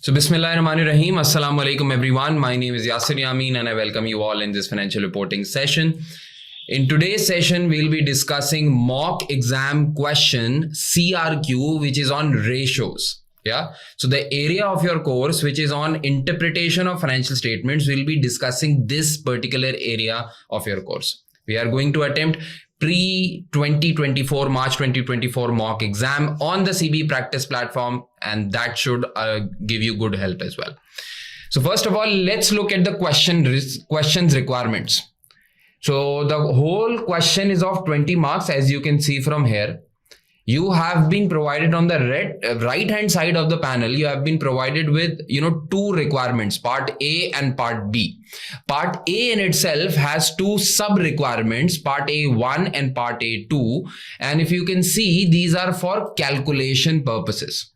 So Bismillahirrahmanirrahim. Assalamu alaikum everyone. My name is Yasir Yamin and I welcome you all in this financial reporting session. In today's session, we'll be discussing mock exam question CRQ, which is on ratios. Yeah. So the area of your course, which is on interpretation of financial statements, we'll be discussing this particular area of your course. We are going to attempt pre-2024 March 2024 mock exam on the CB practice platform, and that should give you good help as well. So first of all, let's look at the questions requirements. So the whole question is of 20 marks, as you can see from here. You have been provided on the right hand side of the panel. You have been provided with two requirements, part A and part B. Part A in itself has two sub requirements, part A1 and part A2, and if you can see, these are for calculation purposes.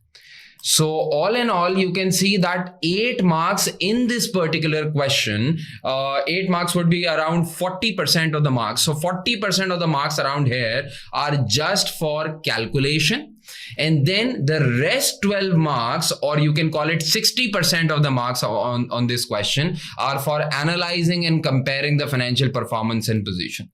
So all in all, you can see that 8 marks in this particular question, 8 marks would be around 40% of the marks. So 40% of the marks around here are just for calculation. And then the rest 12 marks, or you can call it 60% of the marks on this question, are for analyzing and comparing the financial performance and position.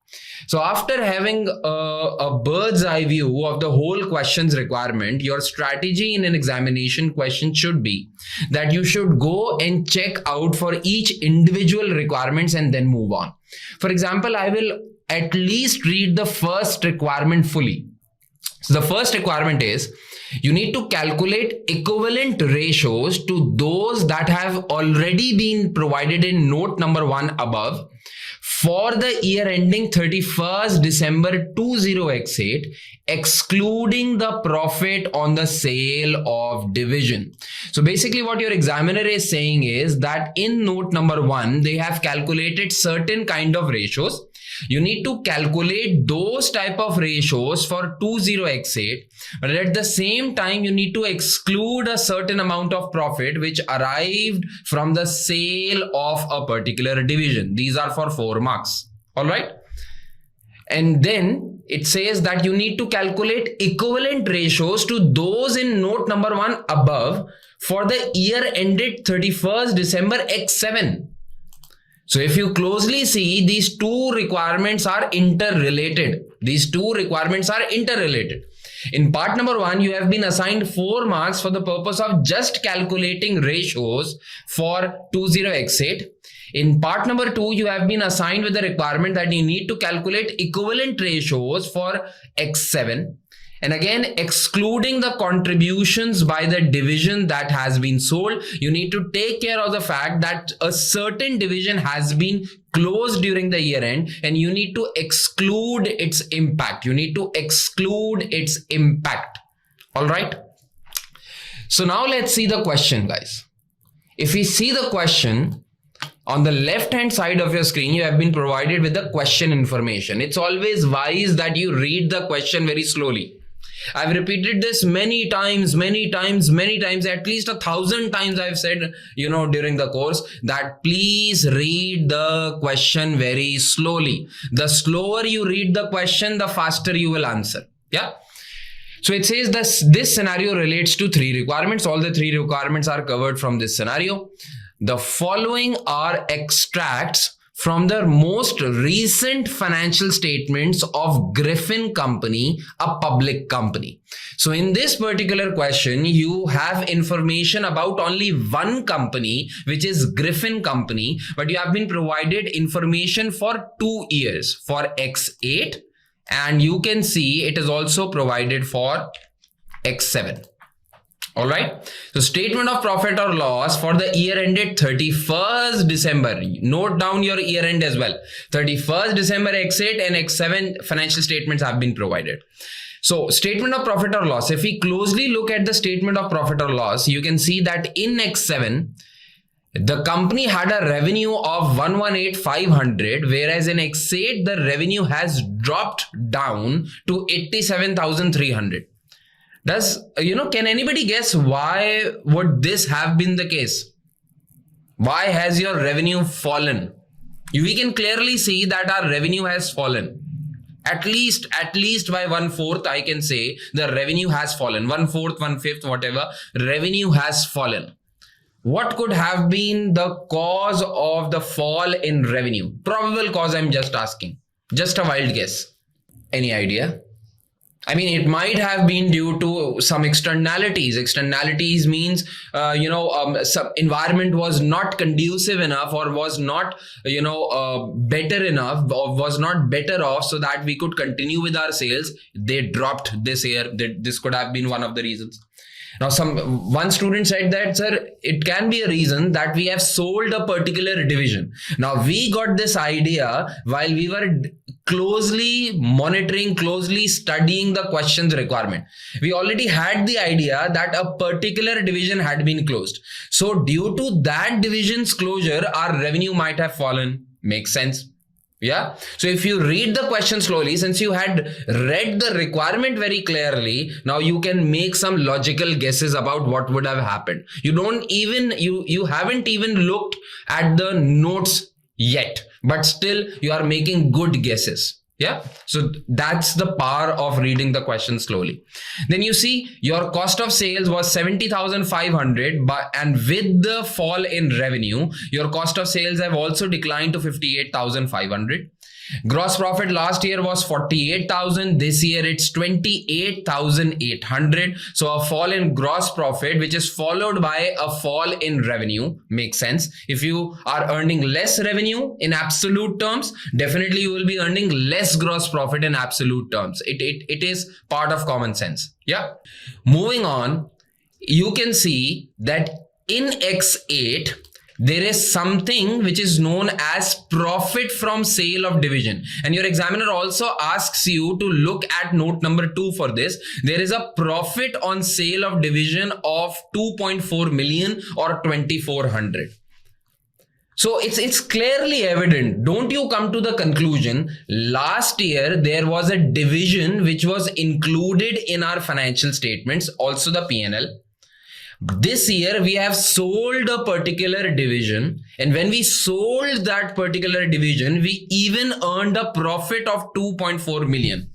So after having a bird's eye view of the whole questions requirement, your strategy in an examination question should be that you should go and check out for each individual requirements and then move on. For example, I will at least read the first requirement fully. So the first requirement is you need to calculate equivalent ratios to those that have already been provided in note number 1 above for the year ending 31st December 20x8, excluding the profit on the sale of division. So basically what your examiner is saying is that in note number 1, they have calculated certain kind of ratios. You need to calculate those type of ratios for 20x8, but at the same time, you need to exclude a certain amount of profit which arrived from the sale of a particular division. These are for 4 marks. All right. And then it says that you need to calculate equivalent ratios to those in note number 1 above for the year ended 31st December x7. So if you closely see, these two requirements are interrelated. These two requirements are interrelated. In part number 1, you have been assigned 4 marks for the purpose of just calculating ratios for 20x8. In part number 2, you have been assigned with the requirement that you need to calculate equivalent ratios for x7. And again, excluding the contributions by the division that has been sold, you need to take care of the fact that a certain division has been closed during the year end and you need to exclude its impact. You need to exclude its impact. All right. So now let's see the question, guys. If we see the question, on the left hand side of your screen, you have been provided with the question information. It's always wise that you read the question very slowly. I've repeated this many times, at least 1,000 times I've said, during the course that please read the question very slowly. The slower you read the question, the faster you will answer. Yeah. So it says this scenario relates to 3 requirements. All the 3 requirements are covered from this scenario. The following are extracts from the most recent financial statements of Griffin Company, a public company. So in this particular question, you have information about only one company, which is Griffin Company, but you have been provided information for 2 years, for X8, and you can see it is also provided for X7. All right. So statement of profit or loss for the year ended 31st December. Note down your year end as well. 31st December X8 and X7 financial statements have been provided. So statement of profit or loss. If we closely look at the statement of profit or loss, you can see that in X7, the company had a revenue of 118,500, whereas in X8, the revenue has dropped down to 87,300. Can anybody guess why would this have been the case? Why has your revenue fallen? We can clearly see that our revenue has fallen. At least by 1/4, I can say the revenue has fallen. 1/4, 1/5, whatever, revenue has fallen. What could have been the cause of the fall in revenue? Probable cause, I'm just asking. Just a wild guess. Any idea? I mean, it might have been due to some externalities. Externalities means, some environment was not conducive enough, or was not, better enough, or was not better off so that we could continue with our sales. They dropped this year. This could have been one of the reasons. Now, one student said that, sir, it can be a reason that we have sold a particular division. Now, we got this idea while we were closely monitoring, closely studying the questions requirement. We already had the idea that a particular division had been closed. So due to that division's closure, our revenue might have fallen. Makes sense. Yeah. So if you read the question slowly, since you had read the requirement very clearly, now you can make some logical guesses about what would have happened. You haven't even looked at the notes yet, but still you are making good guesses. Yeah. So that's the power of reading the question slowly. Then you see your cost of sales was 70,500, and with the fall in revenue, your cost of sales have also declined to 58,500. Gross profit last year was 48,000. This year it's 28,800. So a fall in gross profit, which is followed by a fall in revenue, makes sense. If you are earning less revenue in absolute terms, definitely you will be earning less gross profit in absolute terms. It is part of common sense. Yeah. Moving on, you can see that in X8, there is something which is known as profit from sale of division. And your examiner also asks you to look at note number 2 for this. There is a profit on sale of division of 2.4 million or 2,400. So it's clearly evident. Don't you come to the conclusion, last year there was a division which was included in our financial statements, also the P&L. This year we have sold a particular division, and when we sold that particular division, we even earned a profit of 2.4 million.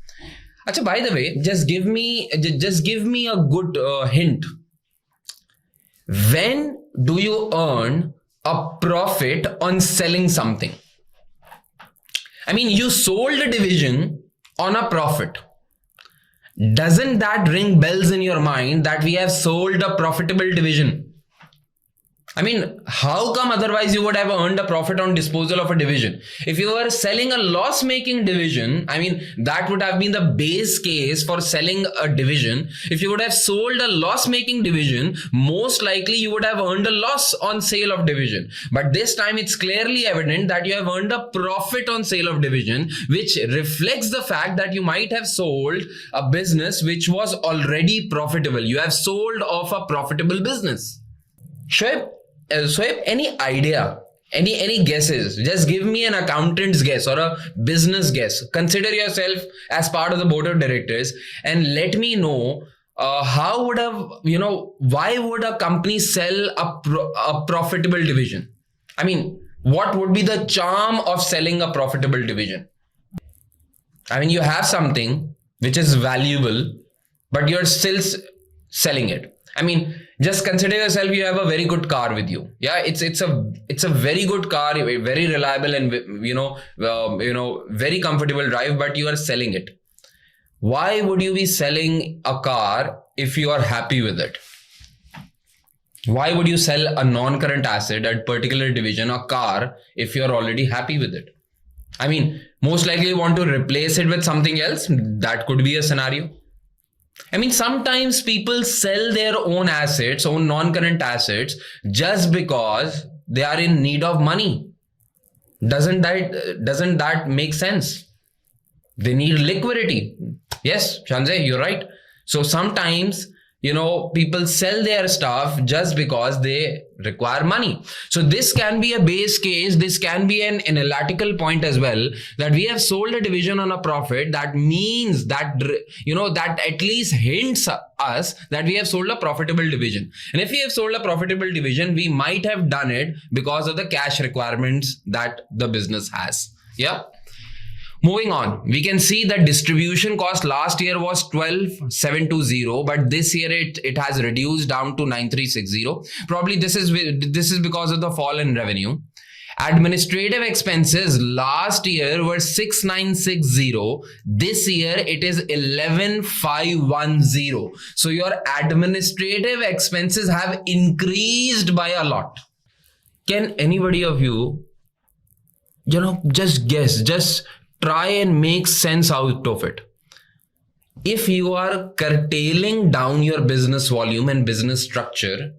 Achha, by the way, just give me a good hint. When do you earn a profit on selling something? I mean, you sold a division on a profit. Doesn't that ring bells in your mind that we have sold a profitable division? I mean, how come otherwise you would have earned a profit on disposal of a division? If you were selling a loss-making division, I mean, that would have been the base case for selling a division. If you would have sold a loss-making division, most likely you would have earned a loss on sale of division. But this time it's clearly evident that you have earned a profit on sale of division, which reflects the fact that you might have sold a business which was already profitable. You have sold off a profitable business. Shoaib, any idea, any guesses? Just give me an accountant's guess or a business guess. Consider yourself as part of the board of directors and let me know why would a company sell a profitable division? I mean, what would be the charm of selling a profitable division? I mean, you have something which is valuable, but you're still selling it. I mean, just consider yourself, you have a very good car with you. Yeah, it's a very good car, very reliable and very comfortable drive, but you are selling it. Why would you be selling a car if you are happy with it? Why would you sell a non-current asset, a particular division, a car, if you're already happy with it? I mean, most likely you want to replace it with something else. That could be a scenario. I mean, sometimes people sell their own assets, own non-current assets, just because they are in need of money. Doesn't that make sense? They need liquidity. Yes, Shanzeh, you're right. So sometimes, people sell their stuff just because they require money. So this can be a base case. This can be an analytical point as well, that we have sold a division on a profit. That means that, that at least hints us that we have sold a profitable division. And if we have sold a profitable division, we might have done it because of the cash requirements that the business has. Yeah. Moving on, we can see that distribution cost last year was 12,720, but this year it has reduced down to 9,360. Probably this is because of the fall in revenue. Administrative expenses last year were 6,960. This year it is 11,510. So your administrative expenses have increased by a lot. Can anybody of you, just guess, just try and make sense out of it? If you are curtailing down your business volume and business structure,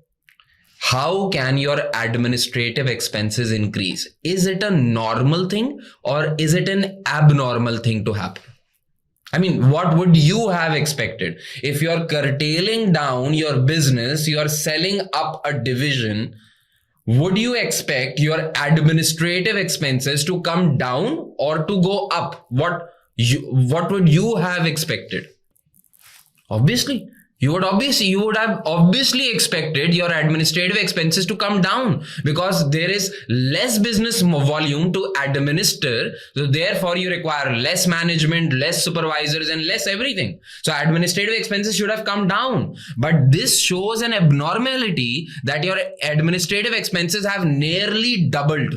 how can your administrative expenses increase? Is it a normal thing or is it an abnormal thing to happen? I mean, what would you have expected? If you're curtailing down your business, you're selling up a division, would you expect your administrative expenses to come down or to go up? What would you have expected? You would have obviously expected your administrative expenses to come down because there is less business volume to administer. So therefore you require less management, less supervisors and less everything. So administrative expenses should have come down. But this shows an abnormality that your administrative expenses have nearly doubled.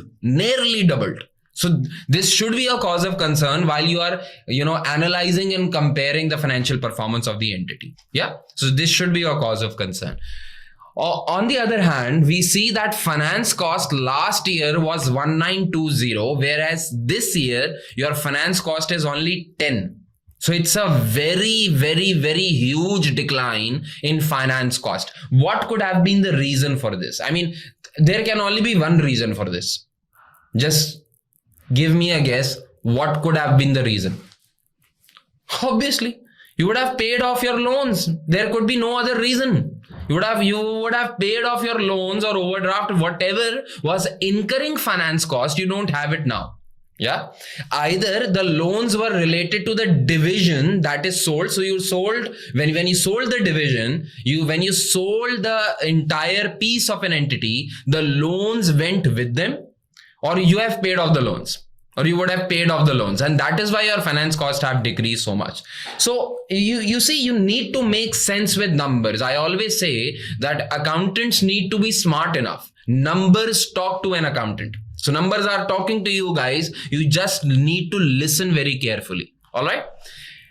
So this should be a cause of concern while you are, analyzing and comparing the financial performance of the entity. Yeah. So this should be a cause of concern. On the other hand, we see that finance cost last year was 1920, whereas this year your finance cost is only 10. So it's a very, very, very huge decline in finance cost. What could have been the reason for this? I mean, there can only be one reason for this. Just give me a guess. What could have been the reason? Obviously, you would have paid off your loans. There could be no other reason. You would have paid off your loans or overdraft, whatever was incurring finance cost. You don't have it now. Yeah. Either the loans were related to the division that is sold. So you sold, when you sold the division, when you sold the entire piece of an entity, the loans went with them. Or you have paid off the loans, or you would have paid off the loans, and that is why your finance costs have decreased so much. So you see, you need to make sense with numbers. I always say that accountants need to be smart enough. Numbers talk to an accountant. So numbers are talking to you guys. You just need to listen very carefully. All right.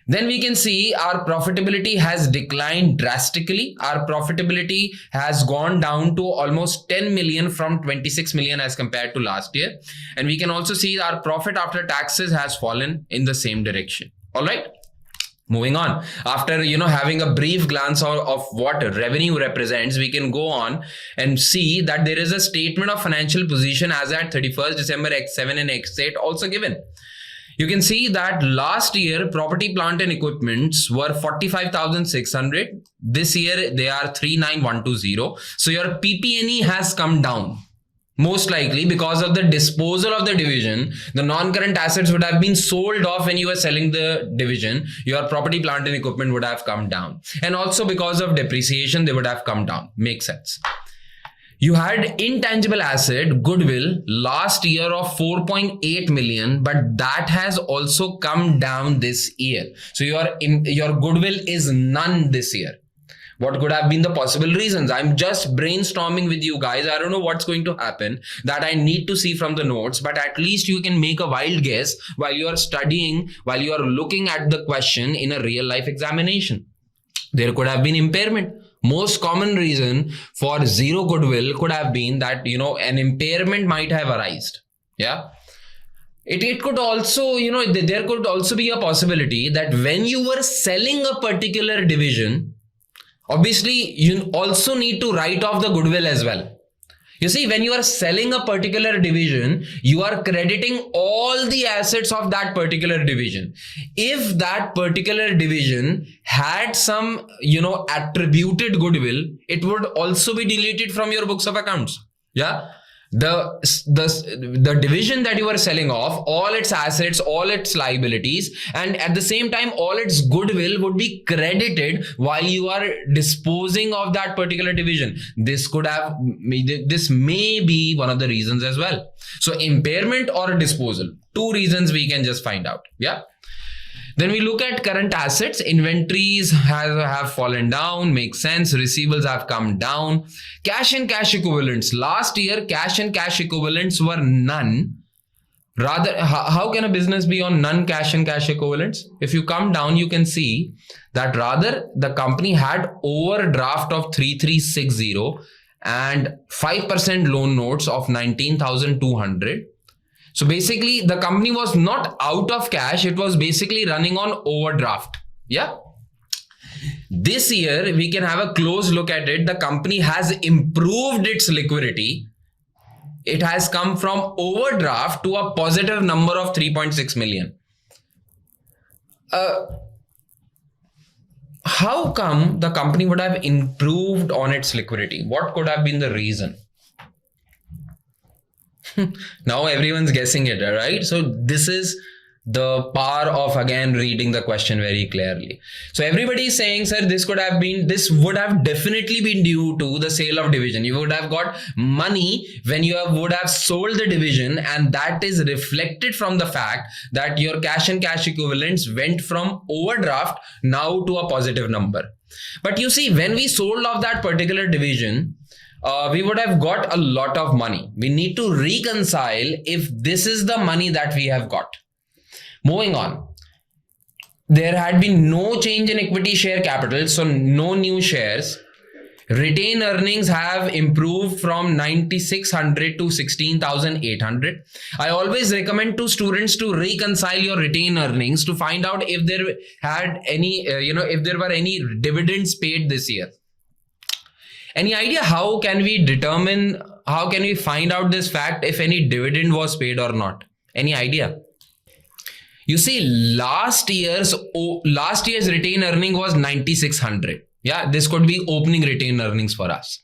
Then we can see our profitability has declined drastically. Our profitability has gone down to almost 10 million from 26 million as compared to last year. And we can also see our profit after taxes has fallen in the same direction. All right. Moving on. After, having a brief glance of what revenue represents, we can go on and see that there is a statement of financial position as at 31st December X7 and X8 also given. You can see that last year property, plant and equipments were 45,600. This year they are 39,120. So your PP&E has come down. Most likely because of the disposal of the division, the non-current assets would have been sold off when you were selling the division. Your property, plant and equipment would have come down. And also because of depreciation, they would have come down. Makes sense. You had intangible asset, goodwill, last year of 4.8 million, but that has also come down this year. So your goodwill is none this year. What could have been the possible reasons? I'm just brainstorming with you guys. I don't know what's going to happen that I need to see from the notes, but at least you can make a wild guess while you are studying, while you are looking at the question in a real life examination. There could have been impairment. Most common reason for zero goodwill could have been that, an impairment might have arisen. Yeah. It could also, there could also be a possibility that when you were selling a particular division, obviously you also need to write off the goodwill as well. You see, when you are selling a particular division, you are crediting all the assets of that particular division. If that particular division had some, attributed goodwill, it would also be deleted from your books of accounts. Yeah. the division that you are selling off, all its assets, all its liabilities, and at the same time all its goodwill would be credited while you are disposing of that particular division. This may be one of the reasons as well. So impairment or disposal, two reasons we can just find out. Yeah. Then we look at current assets. Inventories have fallen down, makes sense. Receivables have come down. Cash and cash equivalents. Last year, cash and cash equivalents were none. Rather, how can a business be on none cash and cash equivalents? If you come down, you can see that rather the company had overdraft of 3360 and 5% loan notes of 19,200. So basically, the company was not out of cash. It was basically running on overdraft. Yeah. This year, we can have a close look at it. The company has improved its liquidity. It has come from overdraft to a positive number of 3.6 million. How come the company would have improved on its liquidity? What could have been the reason? Now everyone's guessing it, right? So this is the power of, again, reading the question very clearly. So everybody is saying, sir, this would have definitely been due to the sale of division. You would have got money when you would have sold the division, and that is reflected from the fact that your cash and cash equivalents went from overdraft now to a positive number. But you see, when we sold off that particular division, we would have got a lot of money. We need to reconcile if this is the money that we have got. Moving on. There had been no change in equity share capital, so no new shares. Retained earnings have improved from 9,600 to 16,800. I always recommend to students to reconcile your retained earnings to find out if there had any, if there were any dividends paid this year. Any idea how can we find out this fact if any dividend was paid or not? Any idea? You see, last year's retained earning was 9,600. Yeah, this could be opening retained earnings for us.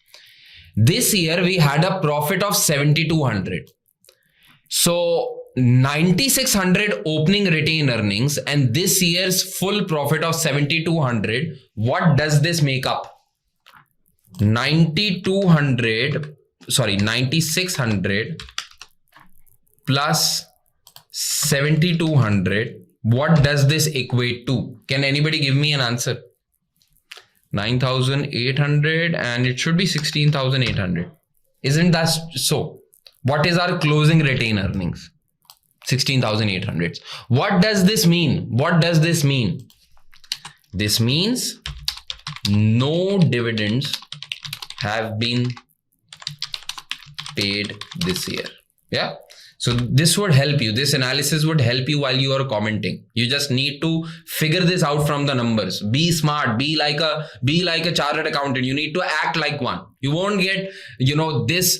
This year we had a profit of 7,200. So 9,600 opening retained earnings and this year's full profit of 7,200. What does this make up? 9,600 plus 7,200. What does this equate to? Can anybody give me an answer? 9,800 and it should be 16,800. Isn't that so? What is our closing retained earnings? 16,800. What does this mean? What does this mean? This means no dividends have been paid this year. Yeah. So this would help you. This analysis would help you while you are commenting. You just need to figure this out from the numbers. Be smart. Be like a chartered accountant. You need to act like one. You won't get, this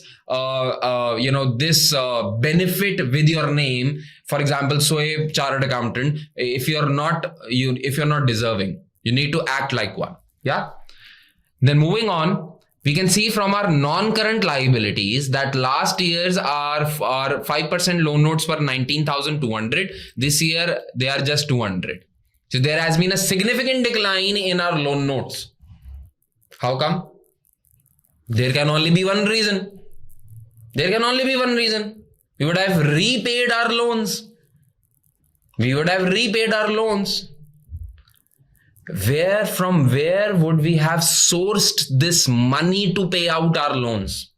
benefit with your name. For example, Soeb chartered accountant. If you're not deserving, you need to act like one. Yeah. Then moving on. We can see from our non-current liabilities that last year's our 5% loan notes were 19,200. This year, they are just 200. So there has been a significant decline in our loan notes. How come? There can only be one reason. We would have repaid our loans. From where would we have sourced this money to pay out our loans?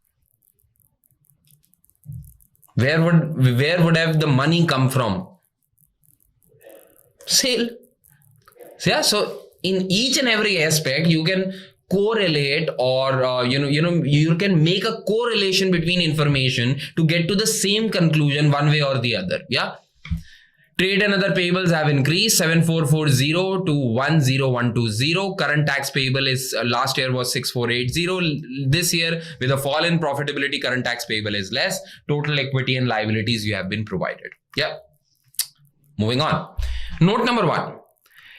Where would have the money come from? Sale. So in each and every aspect, you can correlate or you can make a correlation between information to get to the same conclusion one way or the other. Yeah. Trade and other payables have increased 7,440 to 1,0120. Current tax payable is last year was 6,480. This year, with a fall in profitability, current tax payable is less. Total equity and liabilities you have been provided. Yeah. Moving on. Note number 1.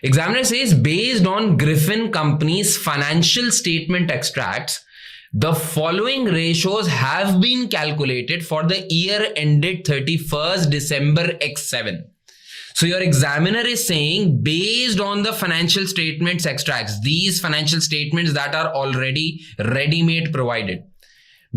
Examiner says, based on Griffin company's financial statement extracts, The following ratios have been calculated for the year ended 31st December X7. So your examiner is saying, based on the financial statements extracts, these financial statements that are already ready-made provided,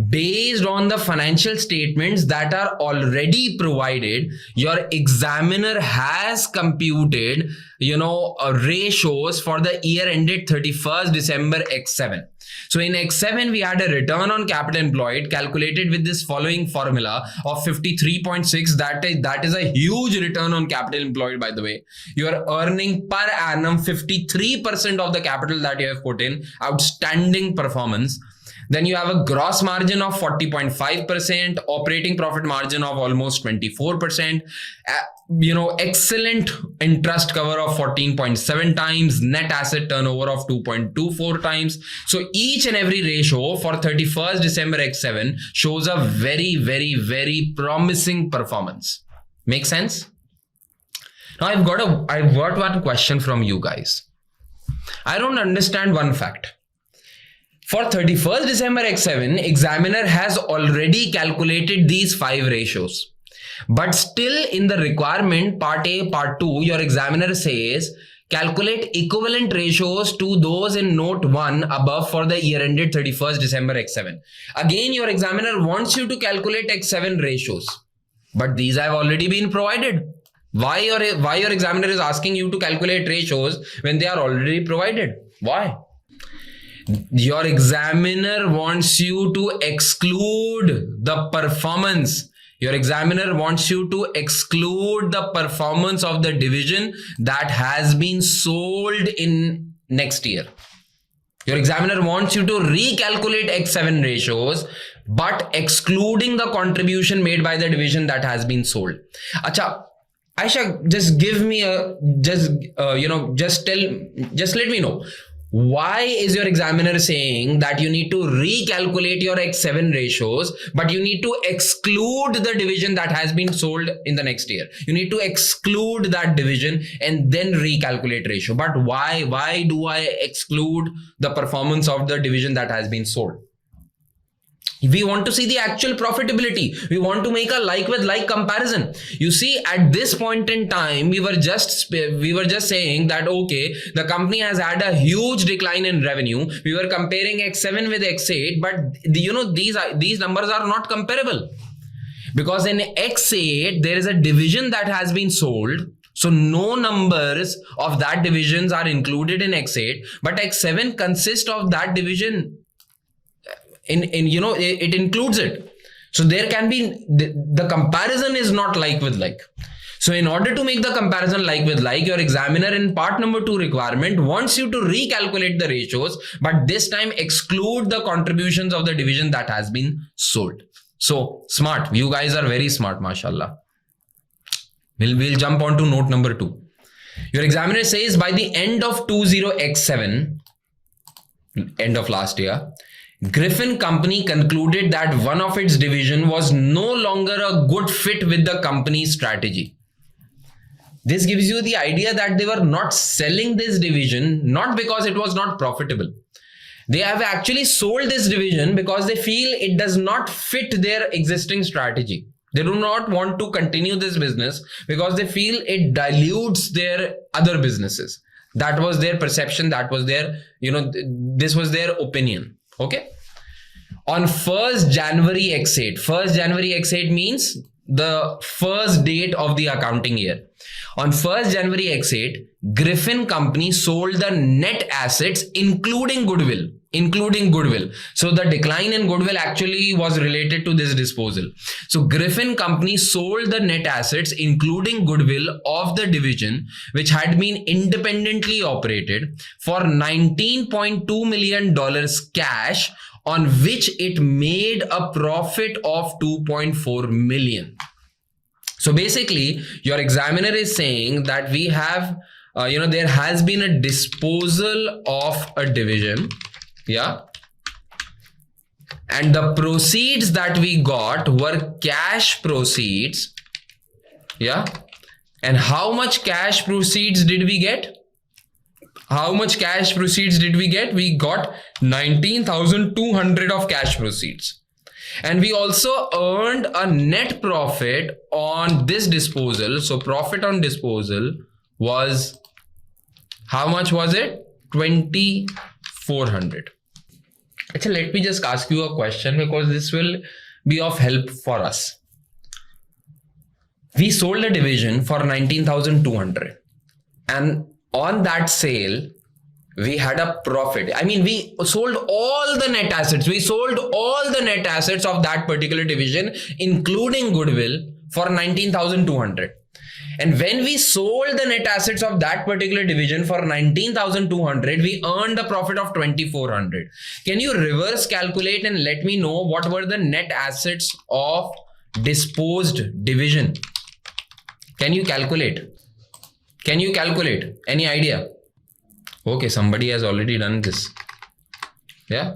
based on the financial statements that are already provided, your examiner has computed, ratios for the year ended 31st December X7. So in X7, we had a return on capital employed calculated with this following formula of 53.6. That is a huge return on capital employed, by the way. You are earning per annum 53% of the capital that you have put in. Outstanding performance. Then you have a gross margin of 40.5%, operating profit margin of almost 24%, excellent interest cover of 14.7 times, net asset turnover of 2.24 times. So each and every ratio for 31st December X7 shows a very, very, very promising performance. Make sense? Now I've got one question from you guys. I don't understand one fact. For 31st December X7, examiner has already calculated these 5 ratios. But still in the requirement part A, part 2, your examiner says, calculate equivalent ratios to those in note 1 above for the year ended 31st December X7. Again, your examiner wants you to calculate X7 ratios. But these have already been provided. Why your examiner is asking you to calculate ratios when they are already provided? Why? Your examiner wants you to exclude the performance. Your examiner wants you to exclude the performance of the division that has been sold in next year. Your examiner wants you to recalculate X7 ratios, but excluding the contribution made by the division that has been sold. Acha, Aisha, just give me just let me know. Why is your examiner saying that you need to recalculate your X7 ratios, but you need to exclude the division that has been sold in the next year? You need to exclude that division and then recalculate ratio. But why? Why do I exclude the performance of the division that has been sold? We want to see the actual profitability. We want to make a like with like comparison. You see, at this point in time, we were just saying that, okay, the company has had a huge decline in revenue. We were comparing X7 with X8, but these numbers are not comparable. Because in X8, there is a division that has been sold. So no numbers of that divisions are included in X8, but X7 consists of that division. It includes it. So there can be, the comparison is not like with like. So in order to make the comparison like with like, your examiner in part number 2 requirement wants you to recalculate the ratios, but this time exclude the contributions of the division that has been sold. So smart. You guys are very smart, mashallah. We'll jump on to note number 2. Your examiner says by the end of 20X7, end of last year, Griffin company concluded that one of its division was no longer a good fit with the company's strategy. This gives you the idea that they were not selling this division, not because it was not profitable. They have actually sold this division because they feel it does not fit their existing strategy. They do not want to continue this business because they feel it dilutes their other businesses. That was their perception. That was their, this was their opinion. Okay. On 1st January X8, 1st January X8 means the first date of the accounting year. On 1st January X8, Griffin company sold the net assets including goodwill. So the decline in goodwill actually was related to this disposal. So Griffin company sold the net assets including goodwill of the division which had been independently operated for $19.2 million cash, on which it made a profit of 2.4 million. So basically, your examiner is saying that we have, there has been a disposal of a division. Yeah. And the proceeds that we got were cash proceeds. Yeah. And how much cash proceeds did we get? How much cash proceeds did we get? We got 19,200 of cash proceeds. And we also earned a net profit on this disposal. So profit on disposal was, how much was it? 2,400. Actually, let me just ask you a question because this will be of help for us. We sold a division for 19,200 and on that sale, we had a profit. I mean, we sold all the net assets. We sold all the net assets of that particular division, including goodwill, for 19,200. And when we sold the net assets of that particular division for 19,200, we earned a profit of 2,400. Can you reverse calculate and let me know what were the net assets of disposed division? Can you calculate? Can you calculate? Any idea? Okay, somebody has already done this. Yeah.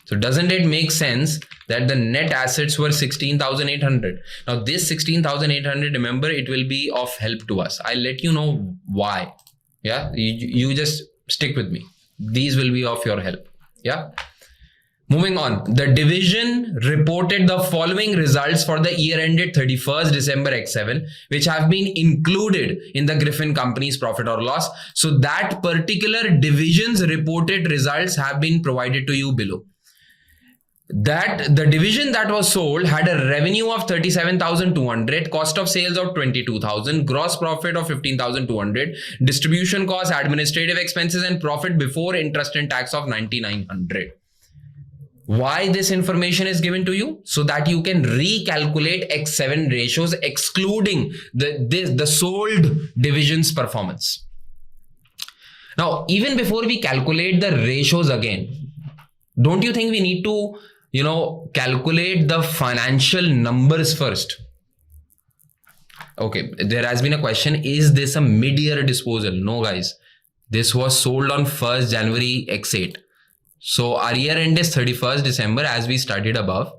So doesn't it make sense that the net assets were 16,800? Now this 16,800, remember, it will be of help to us. I'll let you know why. Yeah. You just stick with me. These will be of your help. Yeah. Moving on, the division reported the following results for the year ended 31st December X7, which have been included in the Griffin company's profit or loss. So that particular division's reported results have been provided to you below. That the division that was sold had a revenue of 37,200, cost of sales of 22,000, gross profit of 15,200, distribution costs, administrative expenses, and profit before interest and tax of 9,900. Why this information is given to you? So that you can recalculate X7 ratios excluding the sold division's performance. Now, even before we calculate the ratios again, don't you think we need to, calculate the financial numbers first? Okay, there has been a question, is this a mid-year disposal? No, guys. This was sold on 1st January X8. So our year end is 31st December as we studied above,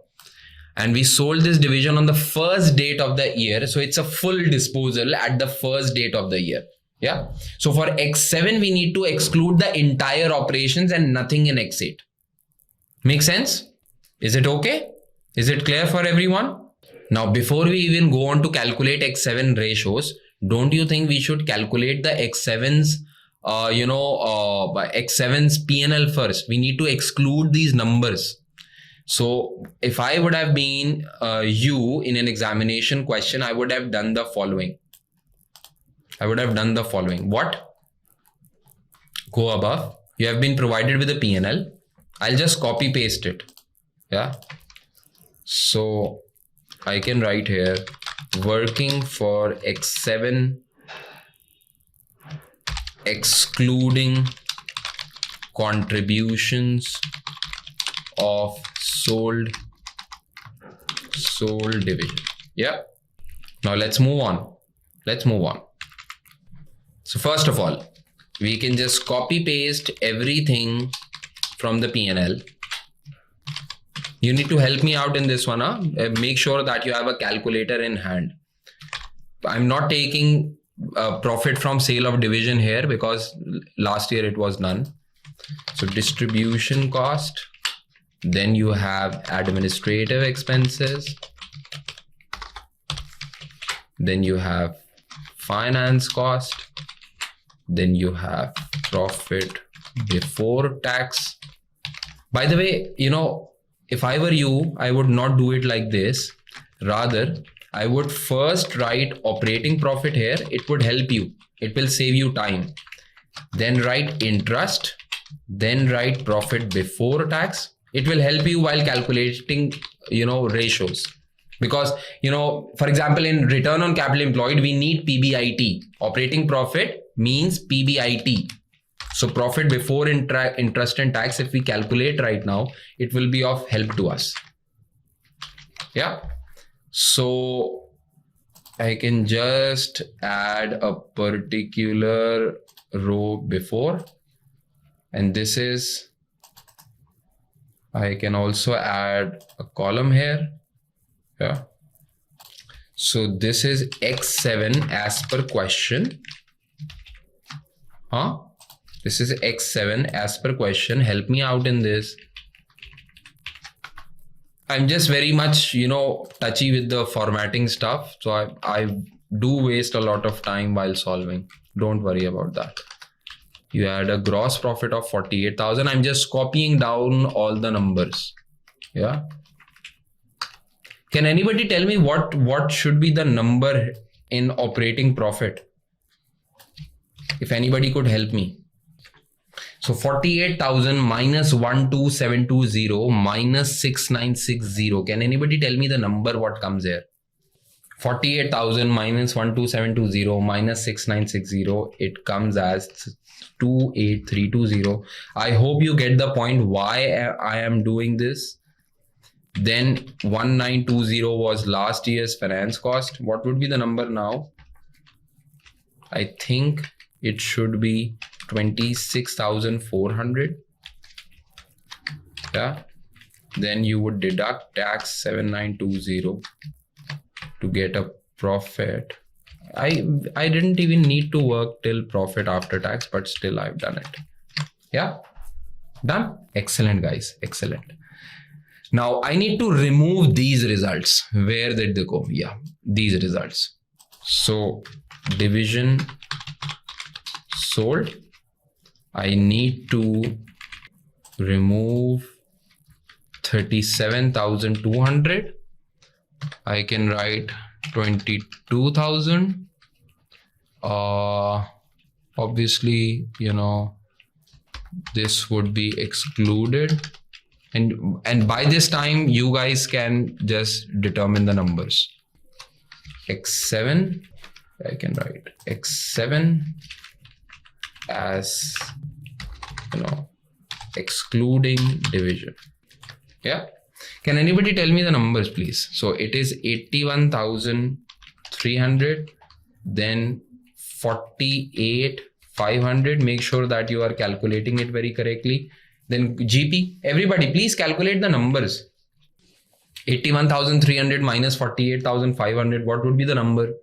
and we sold this division on the first date of the year. So it's a full disposal at the first date of the year. Yeah. So for X7, we need to exclude the entire operations and nothing in X8. Make sense? Is it okay? Is it clear for everyone? Now, before we even go on to calculate X7 ratios, don't you think we should calculate the X7's X7's P&L first? We need to exclude these numbers. So if I would have been you in an examination question, I would have done the following. What? Go above. You have been provided with a P&L. I'll just copy paste it. Yeah. So I can write here, working for X7 excluding contributions of sold division. Yeah. Now let's move on. So first of all, we can just copy paste everything from the P&L. You need to help me out in this one. Make sure that you have a calculator in hand. I'm not taking profit from sale of division here because last year it was done. So distribution cost, then you have administrative expenses, then you have finance cost, then you have profit before tax. By the way, if I were you, I would not do it like this. Rather, I would first write operating profit here. It would help you. It will save you time. Then write interest. Then write profit before tax. It will help you while calculating, ratios. Because, for example, in return on capital employed, we need PBIT. Operating profit means PBIT. So profit before interest and tax, if we calculate right now, it will be of help to us. Yeah. So I can just add a particular row before, and this is, I can also add a column here. Yeah. So this is X7 as per question. This is X7 as per question. Help me out in this. I'm just very much, touchy with the formatting stuff. So I do waste a lot of time while solving. Don't worry about that. You had a gross profit of 48,000. I'm just copying down all the numbers. Yeah. Can anybody tell me what should be the number in operating profit? If anybody could help me. So 48,000 minus 12720 minus 6960. Can anybody tell me the number what comes here? 48,000 minus 12720 minus 6960. It comes as 28320. I hope you get the point why I am doing this. Then 1920 was last year's finance cost. What would be the number now? I think it should be 26,400. Yeah. Then you would deduct tax 7920 to get a profit. I didn't even need to work till profit after tax, but still I've done it. Yeah. Done. Excellent, guys. Excellent. Now I need to remove these results. Where did they go? Yeah, these results. So division sold. I need to remove 37,200. I can write 22,000. Obviously, this would be excluded. And by this time, you guys can just determine the numbers. X7, I can write X7 as, excluding division. Yeah. Can anybody tell me the numbers, please? So it is 81,300, then 48,500. Make sure that you are calculating it very correctly. Then GP, everybody please calculate the numbers. 81,300 minus 48,500, what would be the number?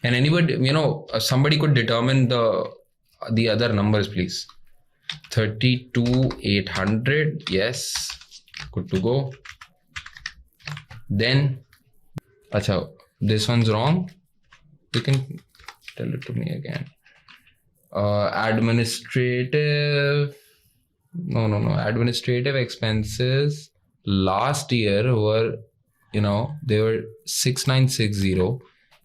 And anybody, somebody could determine the other numbers, please. 32,800, yes, good to go. Then, acha, this one's wrong. You can tell it to me again. Administrative. No. Administrative expenses last year were, they were 6,960.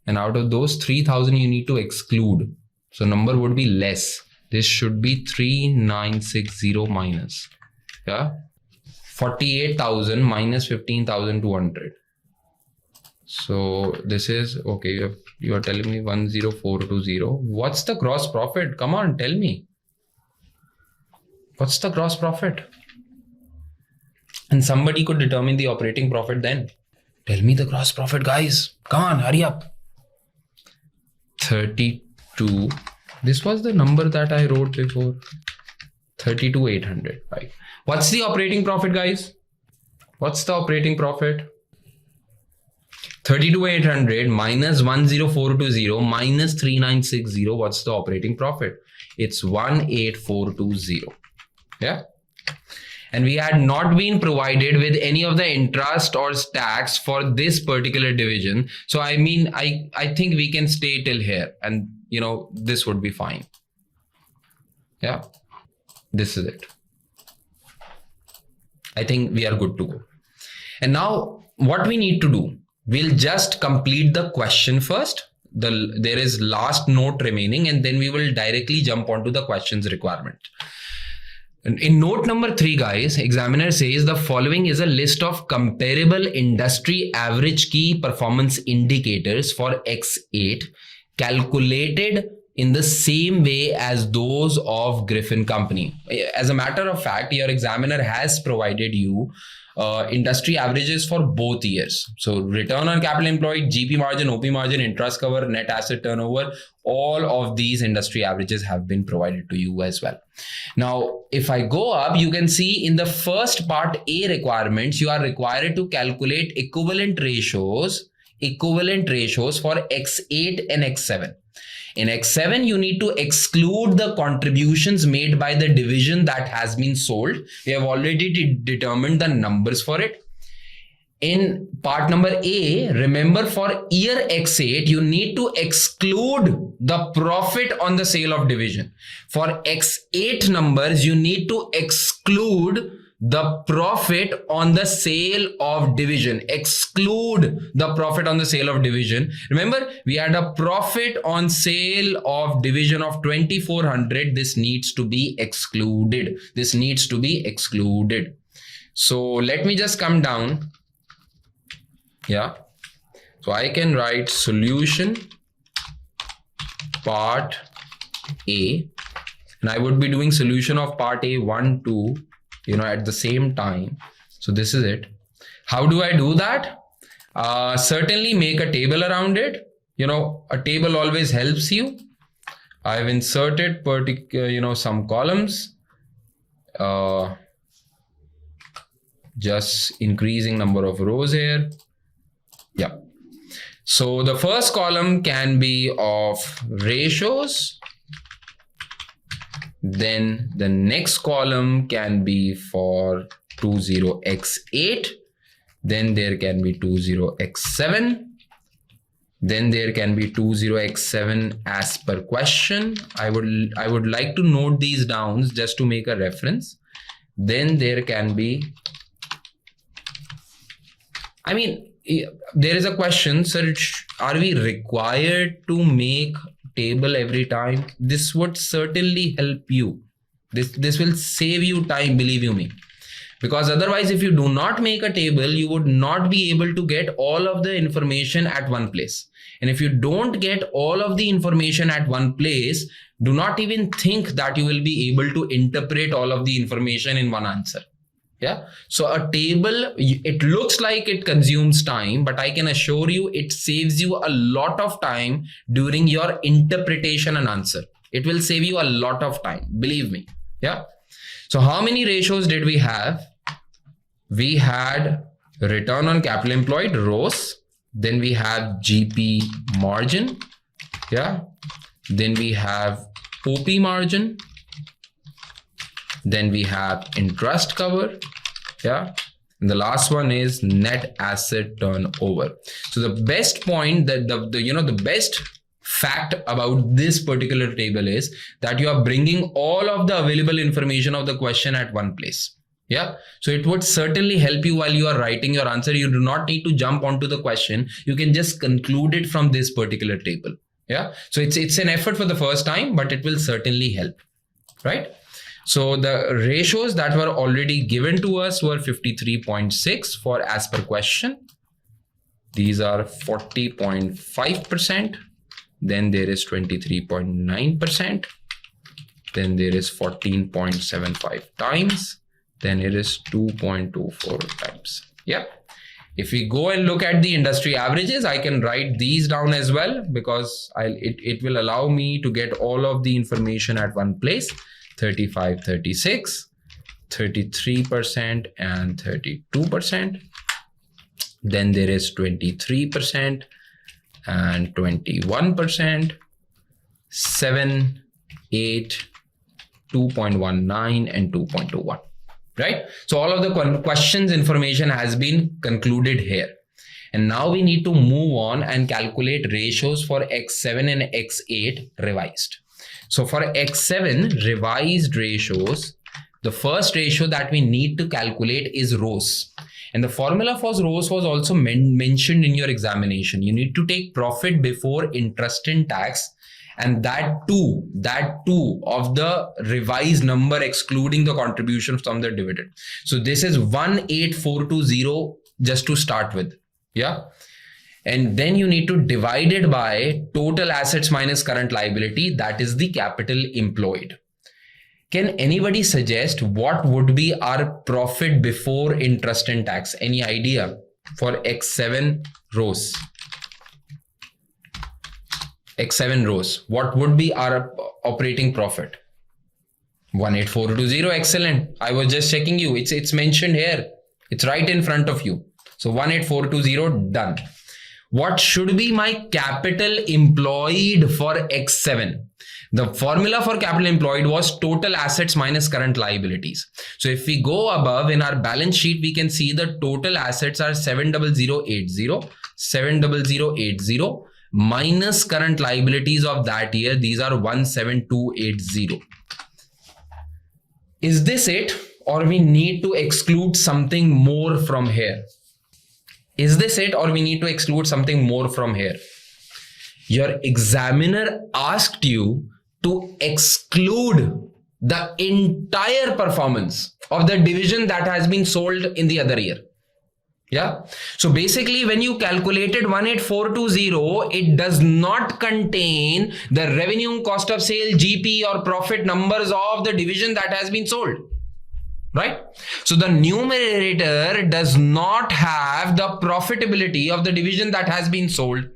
And out of those 3,000, you need to exclude. So number would be less. This should be 3,960 minus. Yeah. 48,000 minus 15,200. So this is, okay, you are telling me 10420. What's the gross profit? Come on, tell me. What's the gross profit? And somebody could determine the operating profit then. Tell me the gross profit, guys. Come on, hurry up. 32. This was the number that I wrote before. 32,800. Right. What's the operating profit, guys? What's the operating profit? 32,800 minus 10420 minus 3,960. What's the operating profit? It's 18420. Yeah. And we had not been provided with any of the interest or tax for this particular division. So I think we can stay till here and this would be fine. Yeah. This is it. I think we are good to go. And now what we need to do, we'll just complete the question first. There is last note remaining and then we will directly jump onto the questions requirement. In note number 3, guys, examiner says the following is a list of comparable industry average key performance indicators for X8 calculated in the same way as those of Griffin company. As a matter of fact, your examiner has provided you industry averages for both years. So return on capital employed, GP margin, OP margin, interest cover, net asset turnover, all of these industry averages have been provided to you as well. Now, if I go up, you can see in the first part A requirements, you are required to calculate equivalent ratios for X8 and X7. In X7, you need to exclude the contributions made by the division that has been sold. We have already determined the numbers for it. In part number A, remember for year X8, you need to exclude the profit on the sale of division. For X8 numbers, you need to exclude the profit on the sale of division. Exclude the profit on the sale of division. Remember, we had a profit on sale of division of 2400. This needs to be excluded. This needs to be excluded. So let me just come down. Yeah, so I can write solution part A, and I would be doing solution of part A 1, 2, at the same time. So this is it. How do I do that? Certainly make a table around it. A table always helps you. I've inserted some columns. Just increasing number of rows here. Yeah. So the first column can be of ratios. Then the next column can be for 20x8. Then there can be 20x7. Then there can be 20x7 as per question. I would like to note these down just to make a reference. Then there can be, there is a question, sir, are we required to make table every time? This would certainly help you. This will save you time, believe you me. Because otherwise, if you do not make a table, you would not be able to get all of the information at one place. And if you don't get all of the information at one place, do not even think that you will be able to interpret all of the information in one answer. Yeah. So a table, it looks like it consumes time, but I can assure you it saves you a lot of time during your interpretation and answer. It will save you a lot of time, believe me. Yeah. So how many ratios did we have? We had return on capital employed, ROCE. Then we have GP margin. Yeah. Then we have OP margin. Then we have interest cover. Yeah. And the last one is net asset turnover. So the best point, that the best fact about this particular table is that you are bringing all of the available information of the question at one place. Yeah. So it would certainly help you while you are writing your answer. You do not need to jump onto the question. You can just conclude it from this particular table. Yeah. So it's an effort for the first time, but it will certainly help. Right. So the ratios that were already given to us were 53.6 for as per question. These are 40.5%. Then there is 23.9%. Then there is 14.75 times. Then it is 2.24 times. Yeah. If we go and look at the industry averages, I can write these down as well because it will allow me to get all of the information at one place. 35, 36, 33% and 32%. Then there is 23% and 21%, 7, 8, 2.19 and 2.21. Right? So all of the questions information has been concluded here. And now we need to move on and calculate ratios for X7 and X8 revised. So for X7 revised ratios, the first ratio that we need to calculate is ROCE. And the formula for ROCE was also mentioned in your examination. You need to take profit before interest and tax, and that too of the revised number excluding the contribution from the dividend. So this is 18420 just to start with. Yeah. And then you need to divide it by total assets minus current liability. That is the capital employed. Can anybody suggest what would be our profit before interest and tax? Any idea for X7 ROCE? X7 ROCE. What would be our operating profit? 18420. Excellent. I was just checking you. It's mentioned here. It's right in front of you. So 18420 done. What should be my capital employed for X7? The formula for capital employed was total assets minus current liabilities. So if we go above in our balance sheet, we can see the total assets are 70080 minus current liabilities of that year. These are 17280. Is this it, or we need to exclude something more from here? Is this it, or we need to exclude something more from here? Your examiner asked you to exclude the entire performance of the division that has been sold in the other year. Yeah. So basically, when you calculated 18420, it does not contain the revenue, cost of sale, GP or profit numbers of the division that has been sold. Right? So the numerator does not have the profitability of the division that has been sold.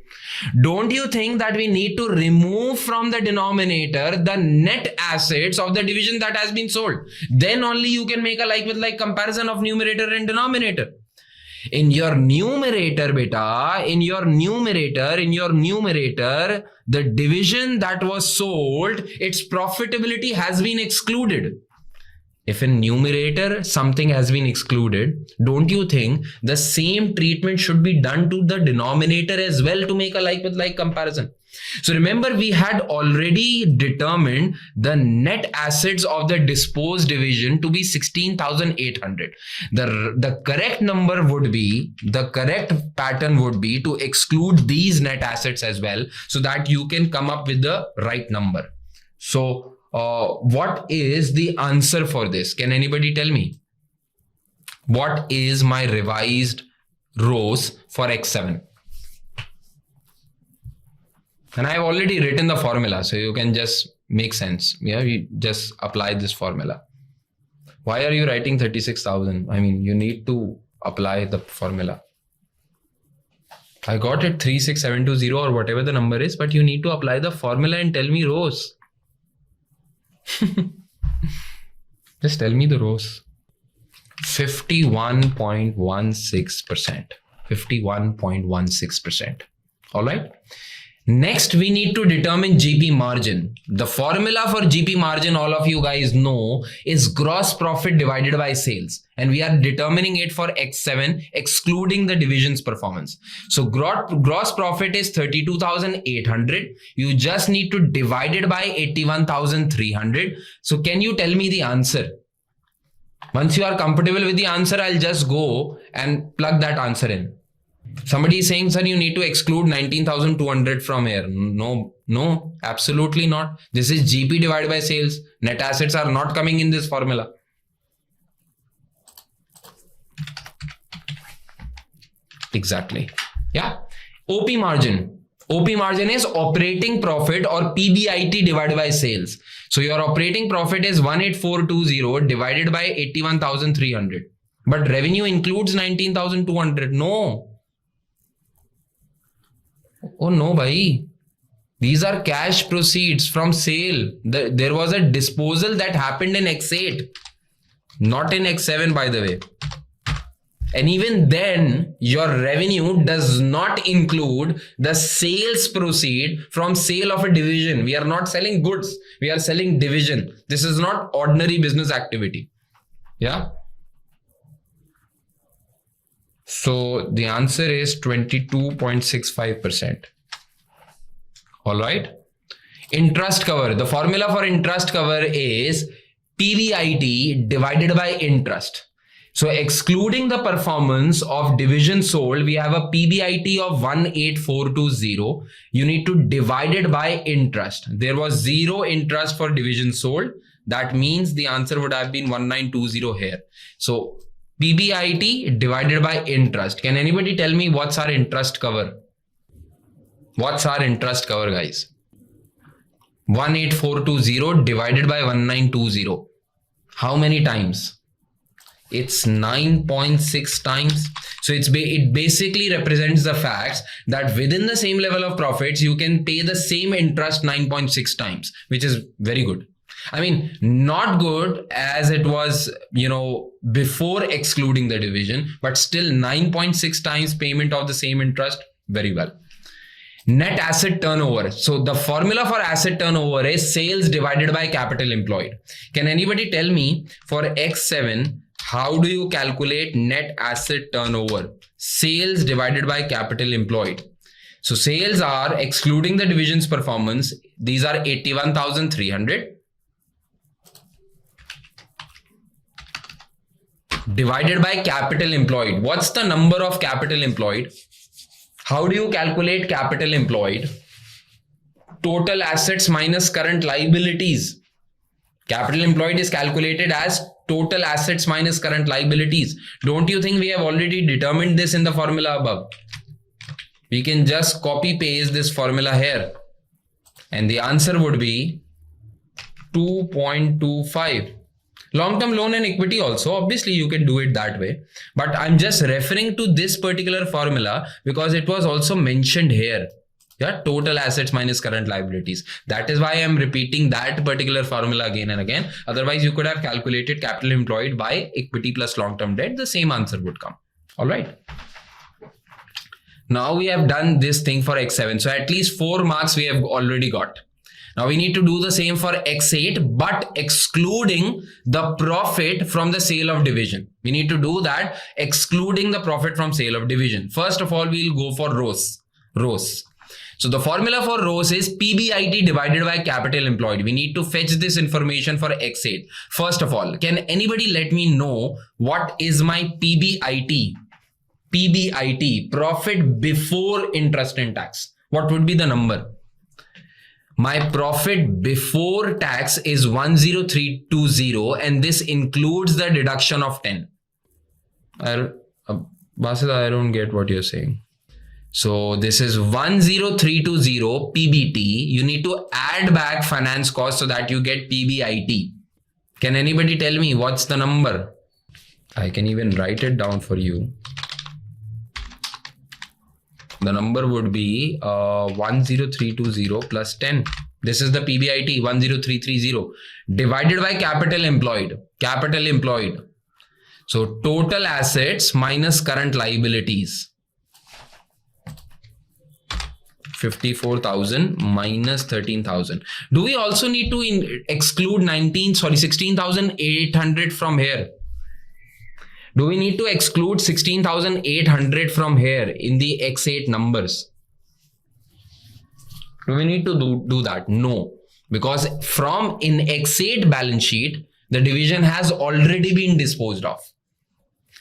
Don't you think that we need to remove from the denominator the net assets of the division that has been sold? Then only you can make a like with like comparison of numerator and denominator. In your numerator, beta, in your numerator, the division that was sold, its profitability has been excluded. If in numerator something has been excluded, don't you think the same treatment should be done to the denominator as well to make a like with like comparison? So remember, we had already determined the net assets of the disposed division to be 16,800. The correct number would be, the correct pattern would be to exclude these net assets as well, so that you can come up with the right number. So what is the answer for this? Can anybody tell me? What is my revised rows for X7? And I've already written the formula, so you can just make sense. Yeah, you just apply this formula. Why are you writing 36,000? I mean, you need to apply the formula. I got it 36720 or whatever the number is, but you need to apply the formula and tell me rows. Just tell me the rows. 51.16%. 51.16%. All right. Next, we need to determine GP margin. The formula for GP margin, all of you guys know, is gross profit divided by sales. And we are determining it for X7, excluding the division's performance. So gross profit is 32,800. You just need to divide it by 81,300. So can you tell me the answer? Once you are comfortable with the answer, I'll just go and plug that answer in. Somebody is saying, sir, you need to exclude 19,200 from here. No, absolutely not. This is GP divided by sales. Net assets are not coming in this formula. Exactly. Yeah. OP margin. OP margin is operating profit or PBIT divided by sales. So your operating profit is 18420 divided by 81,300. But revenue includes 19,200. No. Oh no, bhai. These are cash proceeds from sale. There was a disposal that happened in X8, not in X7, by the way. And even then, your revenue does not include the sales proceed from sale of a division. We are not selling goods. We are selling division. This is not ordinary business activity. Yeah. So the answer is 22.65%. All right. Interest cover. The formula for interest cover is PBIT divided by interest. So excluding the performance of division sold, we have a PBIT of 18420. You need to divide it by interest. There was zero interest for division sold. That means the answer would have been 1920 here. So PBIT divided by interest. Can anybody tell me what's our interest cover? What's our interest cover, guys? 18420 divided by 1920. How many times? It's 9.6 times. So it basically represents the facts that within the same level of profits, you can pay the same interest 9.6 times, which is very good. I mean, not good as it was, before excluding the division, but still 9.6 times payment of the same interest. Very well. Net asset turnover. So the formula for asset turnover is sales divided by capital employed. Can anybody tell me for X7, how do you calculate net asset turnover? Sales divided by capital employed. So sales are, excluding the division's performance, these are 81,300 divided by capital employed. What's the number of capital employed? How do you calculate capital employed? Total assets minus current liabilities. Capital employed is calculated as total assets minus current liabilities. Don't you think we have already determined this in the formula above? We can just copy paste this formula here. And the answer would be 2.25. Long-term loan and equity also, obviously you can do it that way. But I'm just referring to this particular formula because it was also mentioned here. Yeah, total assets minus current liabilities. That is why I'm repeating that particular formula again and again. Otherwise, you could have calculated capital employed by equity plus long-term debt. The same answer would come. All right. Now we have done this thing for X7. So at least 4 marks we have already got. Now we need to do the same for X8, but excluding the profit from the sale of division. We need to do that excluding the profit from sale of division. First of all, we'll go for ROS. So the formula for ROS is PBIT divided by capital employed. We need to fetch this information for X8. First of all, can anybody let me know what is my PBIT? PBIT, profit before interest and tax. What would be the number? My profit before tax is 10320 and this includes the deduction of 10. Basit, I don't get what you're saying. So this is 10320 PBT. You need to add back finance cost so that you get PBIT. Can anybody tell me what's the number? I can even write it down for you. The number would be 10320 plus 10. This is the PBIT 10330 divided by capital employed. Capital employed. So total assets minus current liabilities. 54,000 minus 13,000. Do we also need to exclude 16,800 from here? Do we need to exclude 16,800 from here in the X8 numbers? Do we need to do that? No. Because from in X8 balance sheet, the division has already been disposed of.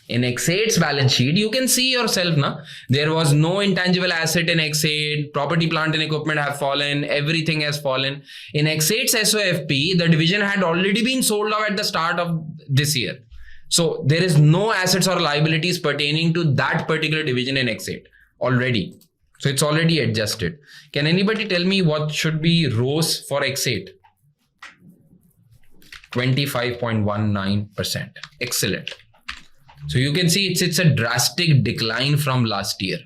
In X8's balance sheet, you can see yourself, na? There was no intangible asset in X8, property, plant and equipment have fallen, everything has fallen. In X8's SOFP, the division had already been sold off at the start of this year. So there is no assets or liabilities pertaining to that particular division in X8 already. So it's already adjusted. Can anybody tell me what should be ROS for X8? 25.19%. Excellent. So you can see it's a drastic decline from last year.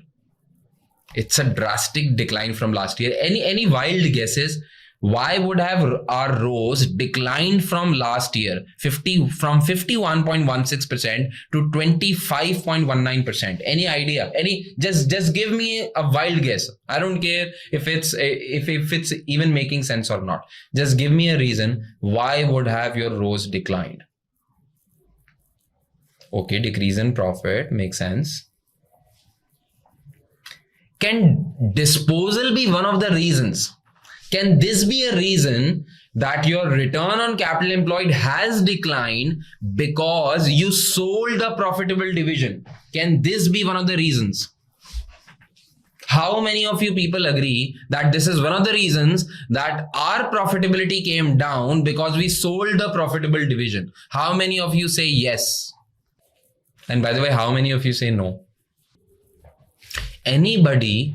It's a drastic decline from last year. Any wild guesses? Why would have our ROS declined from last year from 51.16% to 25.19%? Any idea? Just give me a wild guess. I don't care if it's even making sense or not. Just give me a reason why would have your ROS declined. Okay, decrease in profit makes sense. Can disposal be one of the reasons? Can this be a reason that your return on capital employed has declined because you sold a profitable division? Can this be one of the reasons? How many of you people agree that this is one of the reasons that our profitability came down because we sold a profitable division? How many of you say yes? And by the way, how many of you say no? Anybody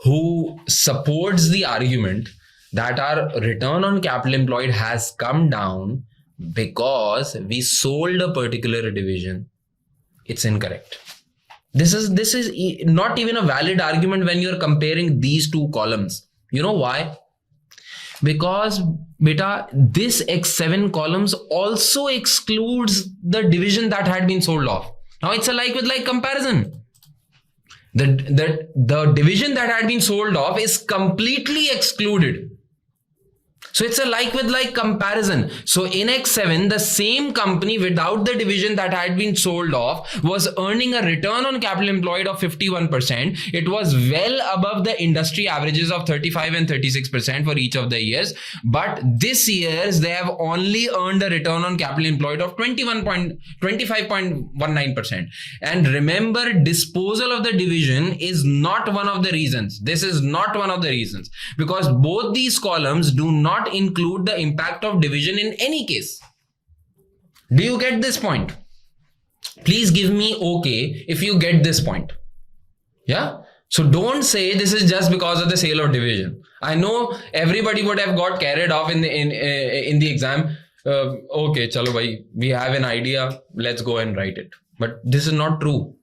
who supports the argument that our return on capital employed has come down because we sold a particular division, it's incorrect. This is not even a valid argument when you're comparing these two columns. You know why? Because beta, this X7 columns also excludes the division that had been sold off. Now it's a like with like comparison. The division that had been sold off is completely excluded. So it's a like with like comparison. So in X7, the same company without the division that had been sold off was earning a return on capital employed of 51%. It was well above the industry averages of 35 and 36% for each of the years. But this year's they have only earned a return on capital employed of 25.19%. And remember, disposal of the division is not one of the reasons. This is not one of the reasons, because both these columns do not include the impact of division in any case. Do you get this point? Please give me okay if you get this point. Yeah. So don't say this is just because of the sale of division. I know everybody would have got carried off in the exam. Okay, chalo bhai, we have an idea. Let's go and write it. But this is not true.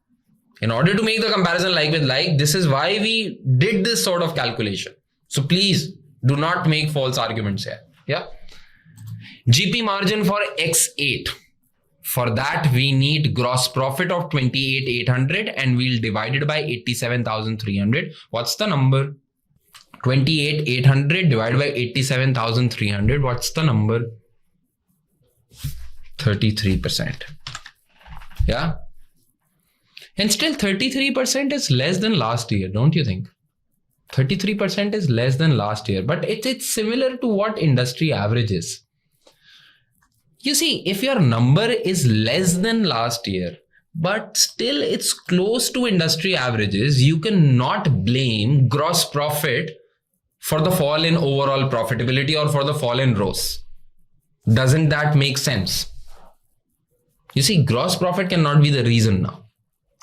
In order to make the comparison like with like, this is why we did this sort of calculation. So please do not make false arguments here. Yeah. GP margin for X8. For that, we need gross profit of 28,800 and we'll divide it by 87,300. What's the number? 28,800 divided by 87,300. What's the number? 33%. Yeah. And still 33% is less than last year, don't you think? 33% is less than last year, but it's similar to what industry average is. You see, if your number is less than last year, but still it's close to industry averages, you cannot blame gross profit for the fall in overall profitability or for the fall in ROS. Doesn't that make sense? You see, gross profit cannot be the reason now.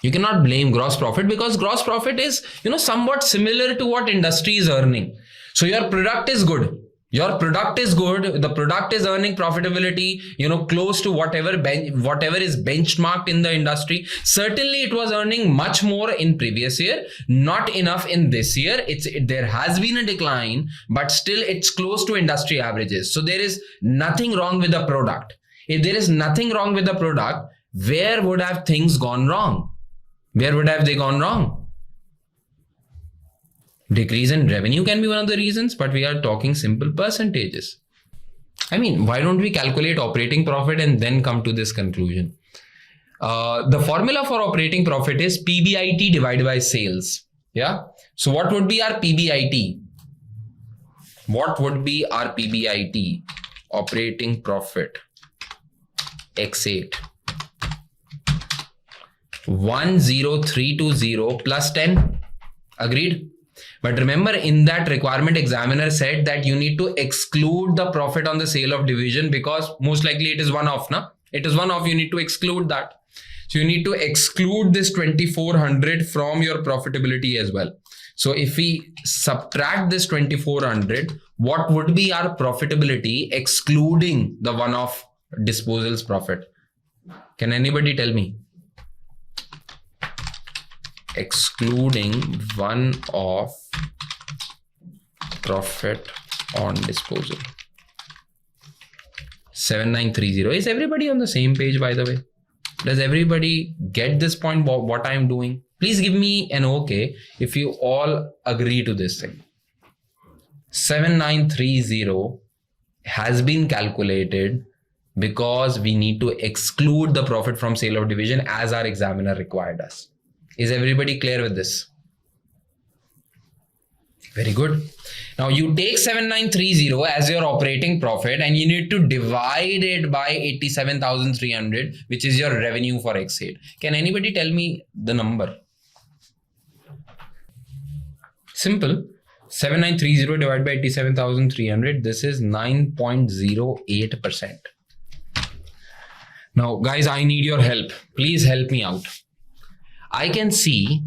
You cannot blame gross profit because gross profit is, somewhat similar to what industry is earning. So your product is good. Your product is good. The product is earning profitability, close to whatever is benchmarked in the industry. Certainly it was earning much more in previous year, not enough in this year. There has been a decline, but still it's close to industry averages. So there is nothing wrong with the product. If there is nothing wrong with the product, where would have things gone wrong? Where would have they gone wrong? Decrease in revenue can be one of the reasons, but we are talking simple percentages. I mean, why don't we calculate operating profit and then come to this conclusion? The formula for operating profit is PBIT divided by sales. Yeah. So what would be our PBIT? What would be our PBIT? Operating profit X8. 10320 plus 10. Agreed? But remember, in that requirement, examiner said that you need to exclude the profit on the sale of division because most likely it is one-off, na? It is one-off, you need to exclude that. So you need to exclude this 2,400 from your profitability as well. So if we subtract this 2,400, what would be our profitability excluding the one-off disposals profit? Can anybody tell me? Excluding one-off profit on disposal. 7930. Is everybody on the same page, by the way? Does everybody get this point, what I'm doing? Please give me an okay if you all agree to this thing. 7930 has been calculated because we need to exclude the profit from sale of division as our examiner required us. Is everybody clear with this? Very good. Now you take 7930 as your operating profit and you need to divide it by 87,300, which is your revenue for X8. Can anybody tell me the number? Simple. 7930 divided by 87,300. This is 9.08%. Now guys, I need your help. Please help me out. I can see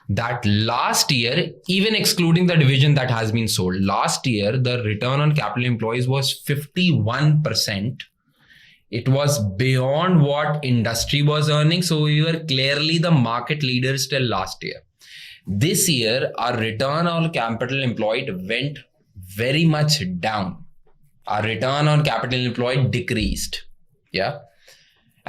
that last year, even excluding the division that has been sold, last year, the return on capital employees was 51%. It was beyond what industry was earning. So we were clearly the market leaders till last year. This year, our return on capital employed went very much down. Our return on capital employed decreased. Yeah.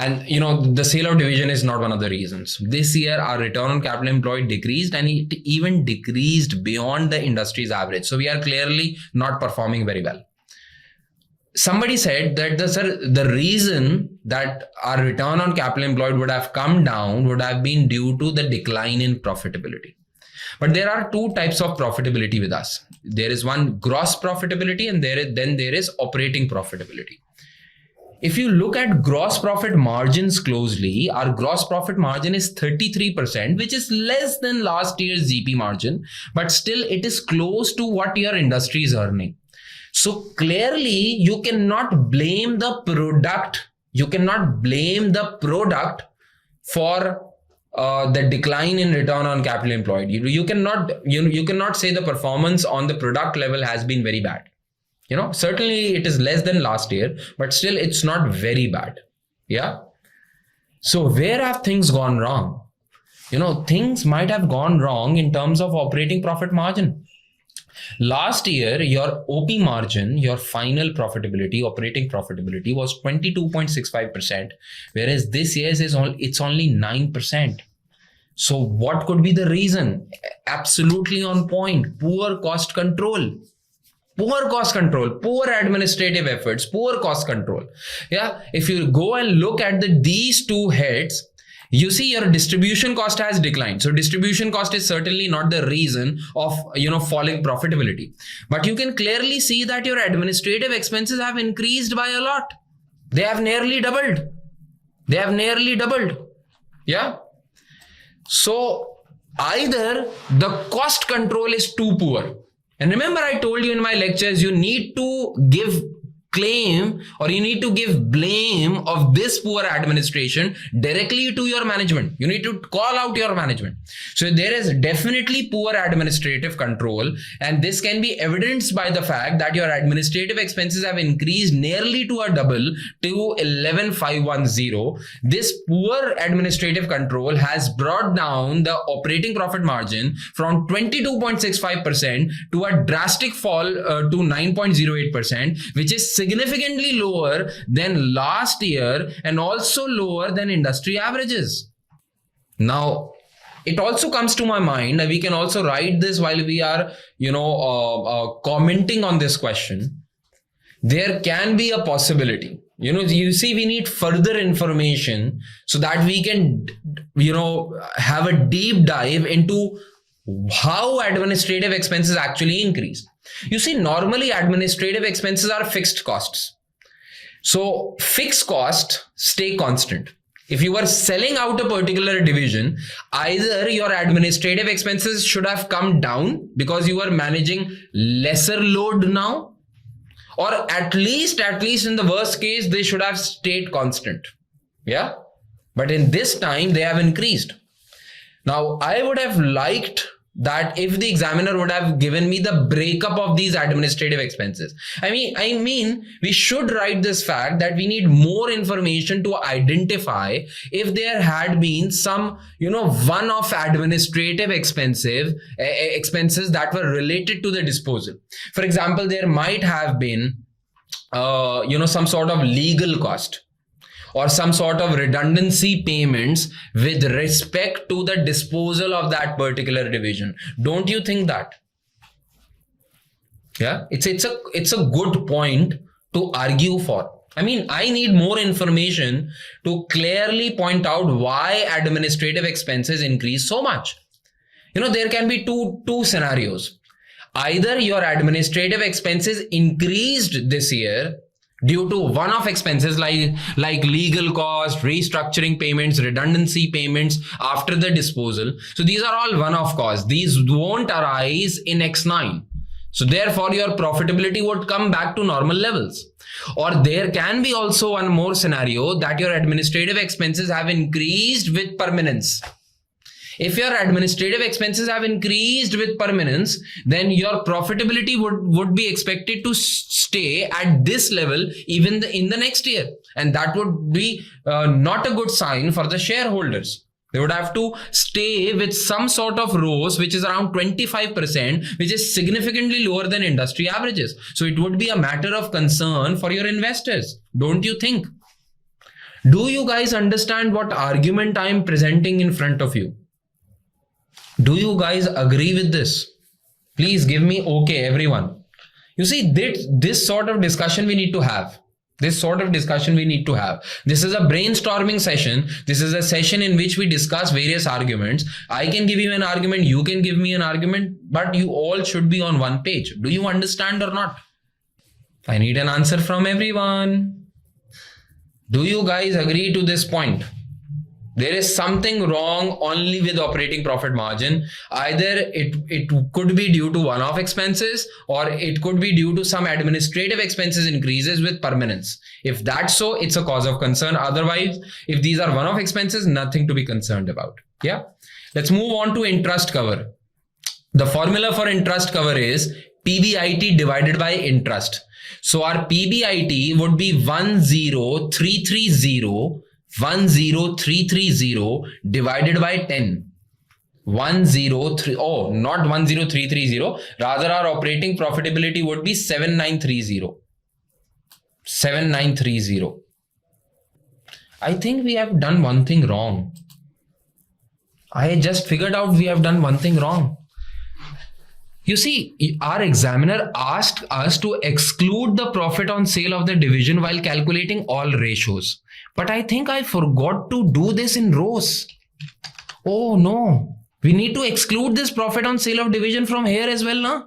And the sale out division is not one of the reasons. This year, our return on capital employed decreased, and it even decreased beyond the industry's average. So we are clearly not performing very well. Somebody said that the reason that our return on capital employed would have come down would have been due to the decline in profitability. But there are two types of profitability with us. There is one gross profitability, and then there is operating profitability. If you look at gross profit margins closely, our gross profit margin is 33%, which is less than last year's GP margin, but still it is close to what your industry is earning. So clearly you cannot blame the product. You cannot blame the product for the decline in return on capital employed. You cannot say the performance on the product level has been very bad. Certainly it is less than last year, but still it's not very bad. Yeah. So where have things gone wrong? Things might have gone wrong in terms of operating profit margin. Last year, your OP margin, your final profitability, operating profitability was 22.65%, whereas this year it's only 9%. So what could be the reason? Absolutely on point. Poor cost control. Poor administrative efforts, poor cost control. Yeah. If you go and look at these two heads, you see your distribution cost has declined. So distribution cost is certainly not the reason of, falling profitability. But you can clearly see that your administrative expenses have increased by a lot. They have nearly doubled. Yeah. So either the cost control is too poor. And remember, I told you in my lectures, you need to give claim or you need to give blame of this poor administration directly to your management. You need to call out your management. So there is definitely poor administrative control, and this can be evidenced by the fact that your administrative expenses have increased nearly to a double to 11,510. This poor administrative control has brought down the operating profit margin from 22.65% to a drastic fall to 9.08%, which is significantly lower than last year and also lower than industry averages. Now, it also comes to my mind that we can also write this while we are, commenting on this question. There can be a possibility. You see, we need further information so that we can, have a deep dive into how administrative expenses actually increase. You see, normally administrative expenses are fixed costs. So fixed costs stay constant. If you are selling out a particular division, either your administrative expenses should have come down because you are managing lesser load now, or at least in the worst case, they should have stayed constant. Yeah. But in this time, they have increased. Now, I would have liked that if the examiner would have given me the breakup of these administrative expenses. I mean, we should write this fact that we need more information to identify if there had been some, one-off administrative expenses that were related to the disposal. For example, there might have been, some sort of legal cost, or some sort of redundancy payments with respect to the disposal of that particular division. Don't you think that? Yeah, it's a good point to argue for. I need more information to clearly point out why administrative expenses increase so much. There can be two scenarios. Either your administrative expenses increased this year due to one-off expenses like legal cost, restructuring payments, redundancy payments after the disposal. So these are all one-off costs. These won't arise in X9. So therefore your profitability would come back to normal levels. Or there can be also one more scenario that your administrative expenses have increased with permanence. If your administrative expenses have increased with permanence, then your profitability would be expected to stay at this level even in the next year. And that would be not a good sign for the shareholders. They would have to stay with some sort of ROAS, which is around 25%, which is significantly lower than industry averages. So it would be a matter of concern for your investors. Don't you think? Do you guys understand what argument I am presenting in front of you? Do you guys agree with this? Please give me okay, everyone. You see, this sort of discussion we need to have. This is a brainstorming session. This is a session in which we discuss various arguments. I can give you an argument, you can give me an argument, but you all should be on one page. Do you understand or not? I need an answer from everyone. Do you guys agree to this point? There is something wrong only with operating profit margin. Either it could be due to one-off expenses, or it could be due to some administrative expenses increases with permanence. If that's so, it's a cause of concern. Otherwise, if these are one-off expenses, nothing to be concerned about. Yeah. Let's move on to interest cover. The formula for interest cover is PBIT divided by interest. So our PBIT would be 10330 divided by 10. 103, oh, not 10330. Rather, our operating profitability would be 7930. 7930. I think we have done one thing wrong. I just figured out we have done one thing wrong. You see, our examiner asked us to exclude the profit on sale of the division while calculating all ratios. But I think I forgot to do this in rows. Oh no, we need to exclude this profit on sale of division from here as well, na?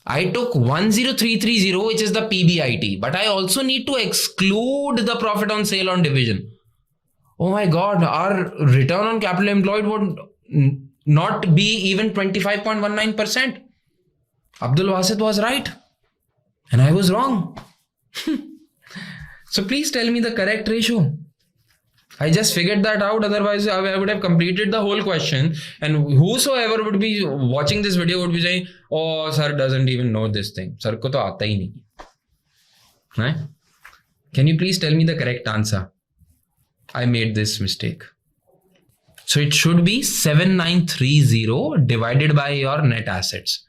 I took 10330, which is the PBIT, but I also need to exclude the profit on sale on division. Oh my God, our return on capital employed would not be even 25.19%. Abdul Wasit was right and I was wrong. So please tell me the correct ratio. I just figured that out. Otherwise, I would have completed the whole question. And whosoever would be watching this video would be saying, oh, sir doesn't even know this thing. Sir ko to aata hi nahi. Right? Can you please tell me the correct answer? I made this mistake. So it should be 7930 divided by your net assets.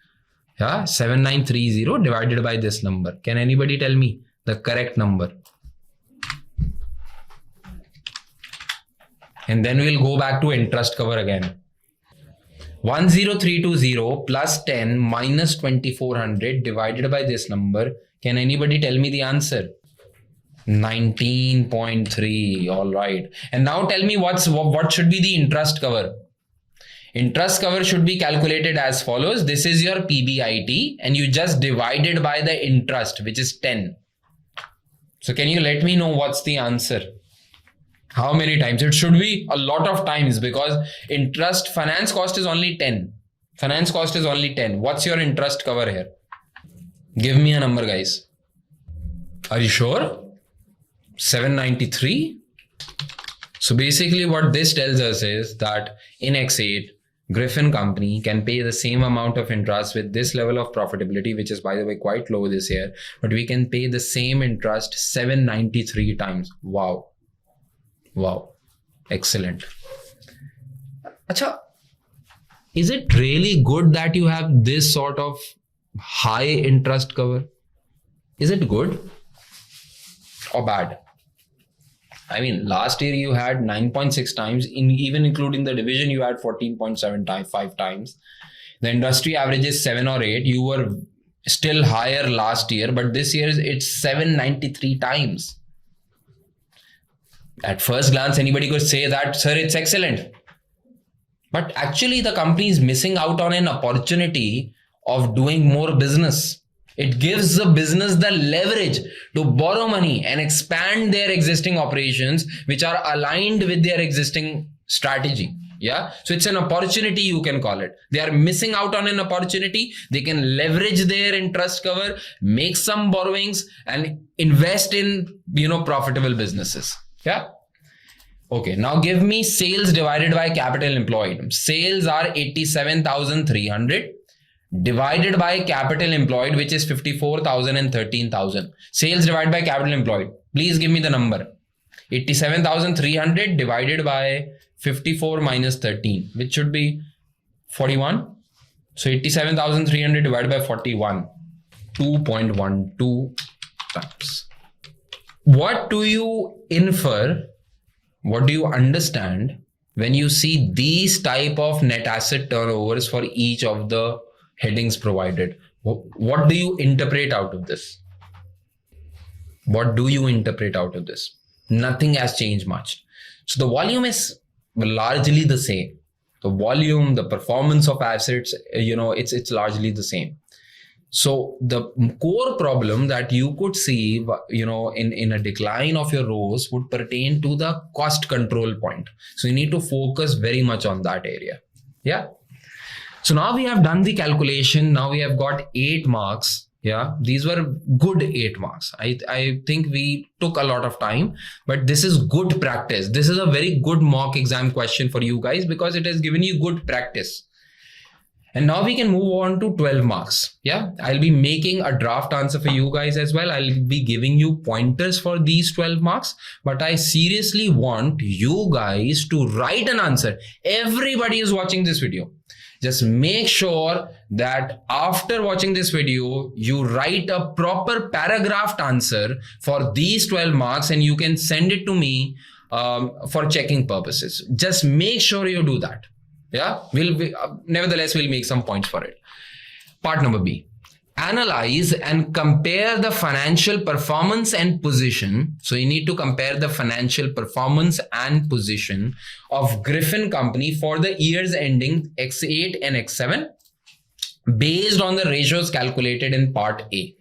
Yeah, 7930 divided by this number. Can anybody tell me the correct number? And then we'll go back to interest cover again. 10320 plus 10 minus 2400 divided by this number. Can anybody tell me the answer? 19.3. All right. And now tell me what should be the interest cover. Interest cover should be calculated as follows. This is your PBIT and you just divided by the interest, which is 10. So can you let me know what's the answer? How many times? It should be a lot of times because finance cost is only 10. Finance cost is only 10. What's your interest cover here? Give me a number, guys. Are you sure? 793. So basically what this tells us is that in X8, Griffin company can pay the same amount of interest with this level of profitability, which is by the way quite low this year, but we can pay the same interest 793 times. Wow. Wow. Excellent. Acha, is it really good that you have this sort of high interest cover? Is it good or bad? I mean, last year you had 9.6 times, even including the division, you had 14.75 times. The industry average is 7 or 8. You were still higher last year, but this year it's 793 times. At first glance, anybody could say that, sir, it's excellent. But actually, the company is missing out on an opportunity of doing more business. It gives the business the leverage to borrow money and expand their existing operations, which are aligned with their existing strategy. Yeah. So it's an opportunity, you can call it. They are missing out on an opportunity. They can leverage their interest cover, make some borrowings and invest in, profitable businesses. Yeah. Okay. Now give me sales divided by capital employed. Sales are 87,300. Divided by capital employed, which is 54,000 and 13,000. Sales divided by capital employed. Please give me the number. 87,300 divided by 54 minus 13, which should be 41. So 87,300 divided by 41. 2.12 times. What do you infer? What do you understand when you see these type of net asset turnovers for each of the headings provided? What do you interpret out of this? What do you interpret out of this? Nothing has changed much. So the volume is largely the same. The volume, the performance of assets, it's largely the same. So the core problem that you could see, in a decline of your rows would pertain to the cost control point. So you need to focus very much on that area. Yeah. So now we have done the calculation. Now we have got 8 marks. Yeah, these were good 8 marks. I think we took a lot of time, but this is good practice. This is a very good mock exam question for you guys because it has given you good practice. And now we can move on to 12 marks. Yeah, I'll be making a draft answer for you guys as well. I'll be giving you pointers for these 12 marks, but I seriously want you guys to write an answer. Everybody is watching this video. Just make sure that after watching this video, you write a proper paragraphed answer for these 12 marks and you can send it to me for checking purposes. Just make sure you do that. Yeah, nevertheless, we'll make some points for it. Part number B. Analyze and compare the financial performance and position. So you need to compare the financial performance and position of Griffin company for the years ending X8 and X7 based on the ratios calculated in part A.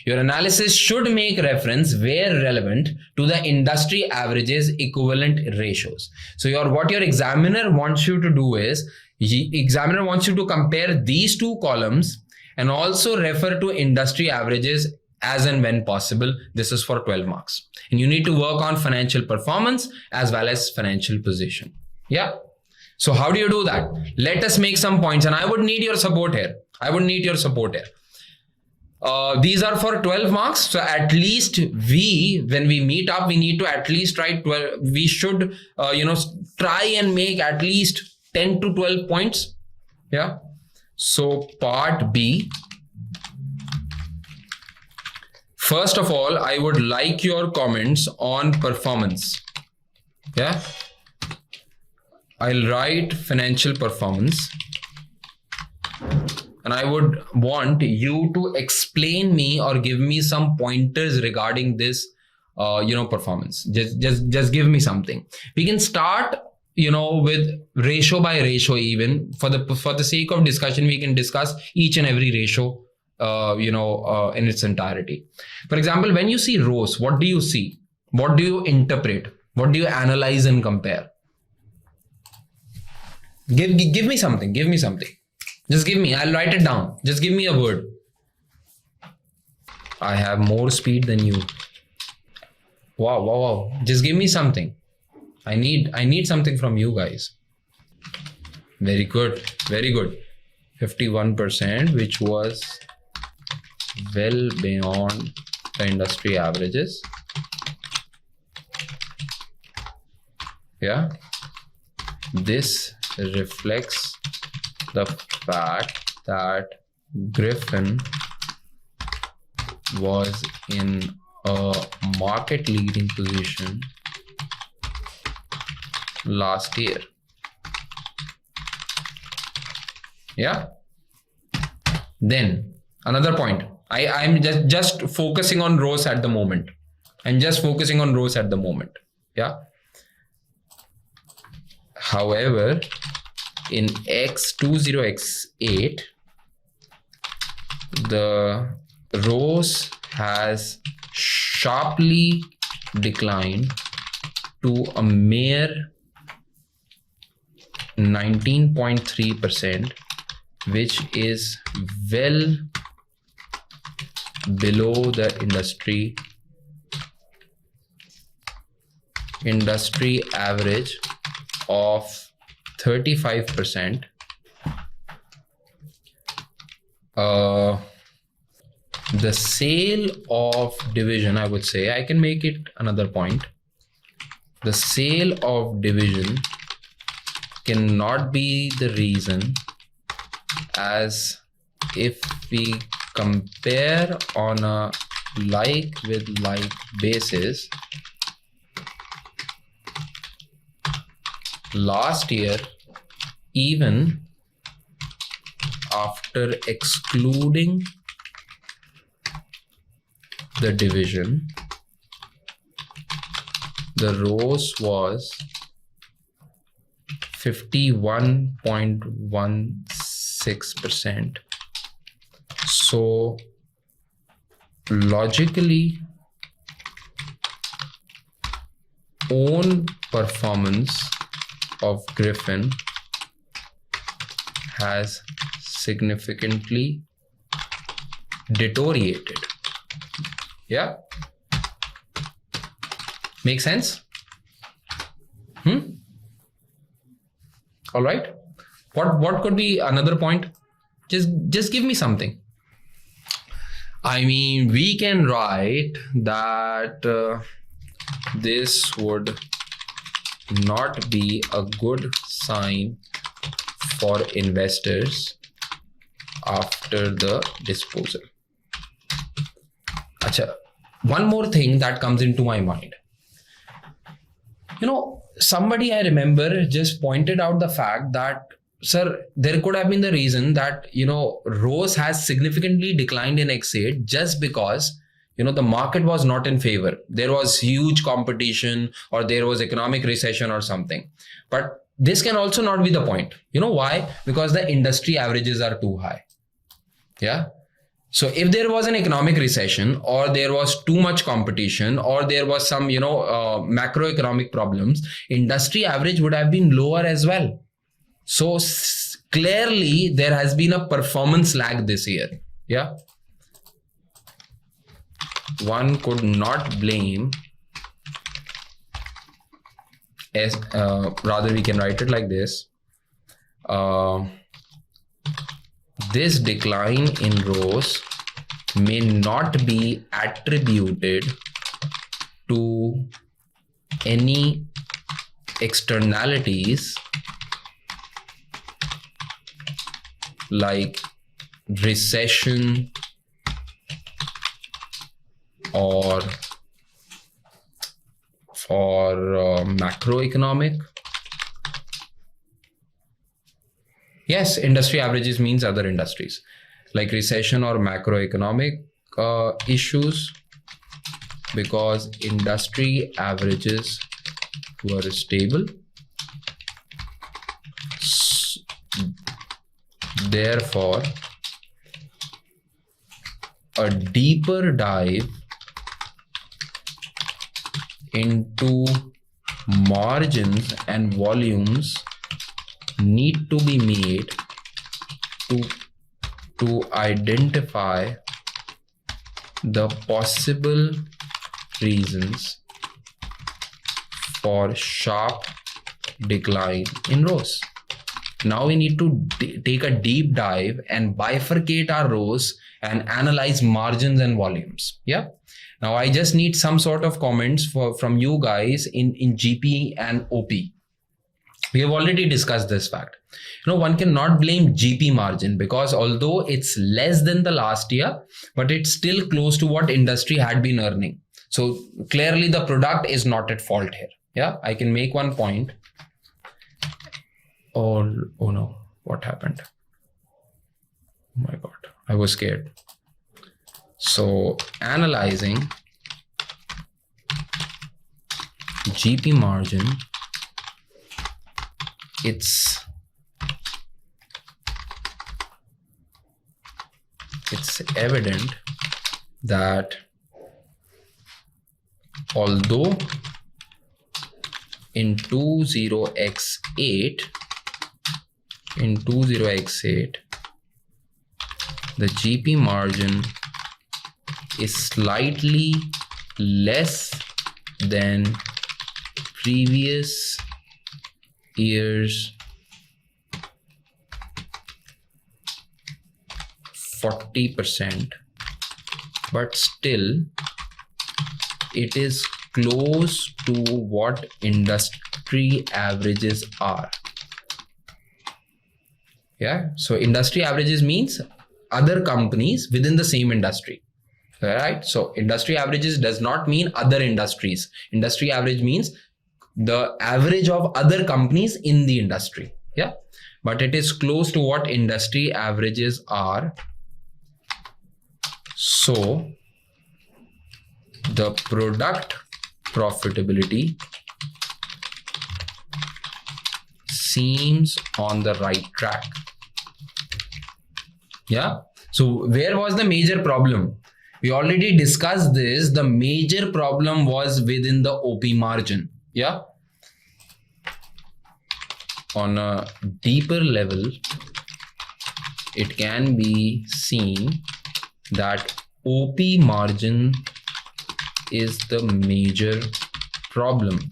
Your analysis should make reference where relevant to the industry averages equivalent ratios. So what your examiner wants you to do is, examiner wants you to compare these two columns and also refer to industry averages as and when possible. This is for 12 marks. And you need to work on financial performance as well as financial position. Yeah. So how do you do that? Let us make some points, and I would need your support here. These are for 12 marks. So at least when we meet up, we need to at least write 12. We should, try and make at least 10 to 12 points. Yeah. So part B. First of all, I would like your comments on performance. Yeah. I'll write financial performance. And I would want you to explain me or give me some pointers regarding this, performance. Just give me something. We can start, with ratio by ratio. Even for the sake of discussion, we can discuss each and every ratio, in its entirety. For example, when you see rows, what do you see? What do you interpret? What do you analyze and compare? Give me something. Give me something. Just give me, I'll write it down. Just give me a word. I have more speed than you. Wow. Just give me something. I need something from you guys. Very good. 51%, which was well beyond the industry averages. Yeah. This reflects the fact that Griffin was in a market leading position last year. Yeah. Then another point. I'm just focusing on rows at the moment. Yeah. However, in X20X8, the rows has sharply declined to a mere 19.3%, which is well below the industry average of 35%. The sale of division, I would say, I can make it another point. The sale of division cannot be the reason, as if we compare on a like with like basis, last year, even after excluding the division, the ROAS was 51.16%. So logically, own performance of Griffin has significantly deteriorated. Yeah, make sense? All right. What could be another point? Just give me something. I mean, we can write that this would not be a good sign for investors after the disposal. Acha, one more thing that comes into my mind. Somebody I remember just pointed out the fact that, sir, there could have been the reason that, ROAS has significantly declined in X8 just because, the market was not in favor. There was huge competition or there was economic recession or something. But this can also not be the point. You know why? Because the industry averages are too high. Yeah. So if there was an economic recession or there was too much competition or there was some, macroeconomic problems, industry average would have been lower as well. So clearly there has been a performance lag this year. Yeah. One could not blame, rather we can write it like this. This decline in ROAS may not be attributed to any externalities like recession or macroeconomic. Yes, industry averages means other industries like recession or macroeconomic issues, because industry averages were stable. Therefore, a deeper dive into margins and volumes need to be made to identify the possible reasons for sharp decline in ROAS. Now we need to take a deep dive and bifurcate our ROAS and analyze margins and volumes. Yeah. Now I just need some sort of comments from you guys in GP and OP. We have already discussed this fact. One cannot blame GP margin because although it's less than the last year, but it's still close to what industry had been earning. So clearly the product is not at fault here. Yeah, I can make one point. Oh no, what happened? Oh my God, I was scared. So analyzing GP margin, it's evident that although in 20x8 the GP margin is slightly less than previous years 40%, but still it is close to what industry averages are. Yeah, so industry averages means other companies within the same industry, right? So industry averages does not mean other industries. Industry average means the average of other companies in the industry. Yeah, but it is close to what industry averages are. So the product profitability seems on the right track. Yeah. So where was the major problem? We already discussed this. The major problem was within the OP margin. Yeah. On a deeper level, it can be seen that OP margin is the major problem.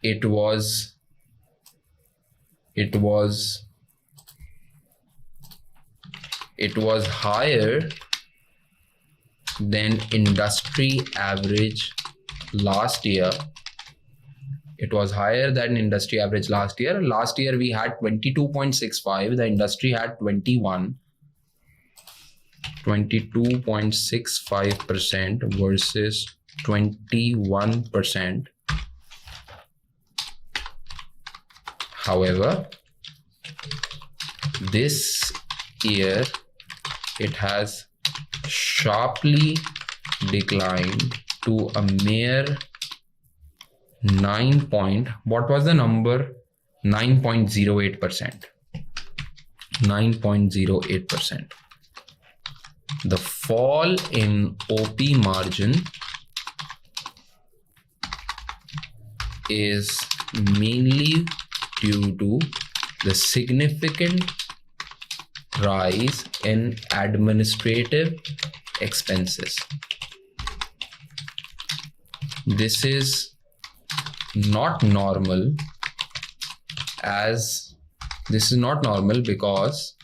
It was higher than industry average last year. It was higher than industry average last year. Last year we had 22.65. The industry had 22.65% versus 21%. However, this year it has sharply declined to a mere 9.08%. 9.08%. The fall in OP margin is mainly due to the significant rise in administrative expenses. This is not normal because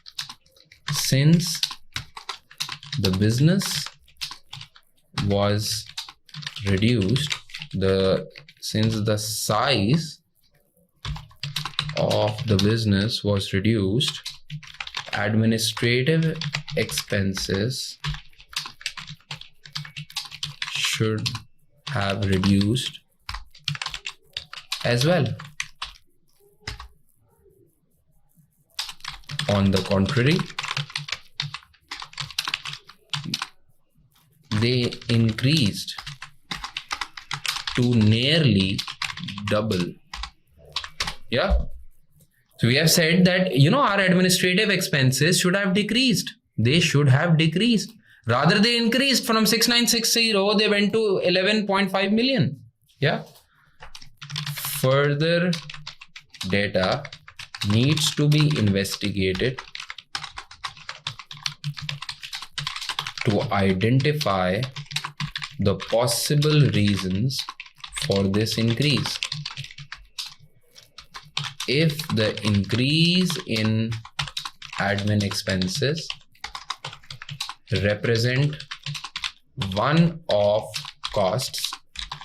since the business was reduced, since the size of the business was reduced, administrative expenses should have reduced as well. On the contrary, they increased to nearly double. Yeah. So we have said that, our administrative expenses should have decreased. They should have decreased. Rather, they increased from 6960, they went to 11.5 million. Yeah. Further data needs to be investigated to identify the possible reasons for this increase. If the increase in admin expenses represent one-off costs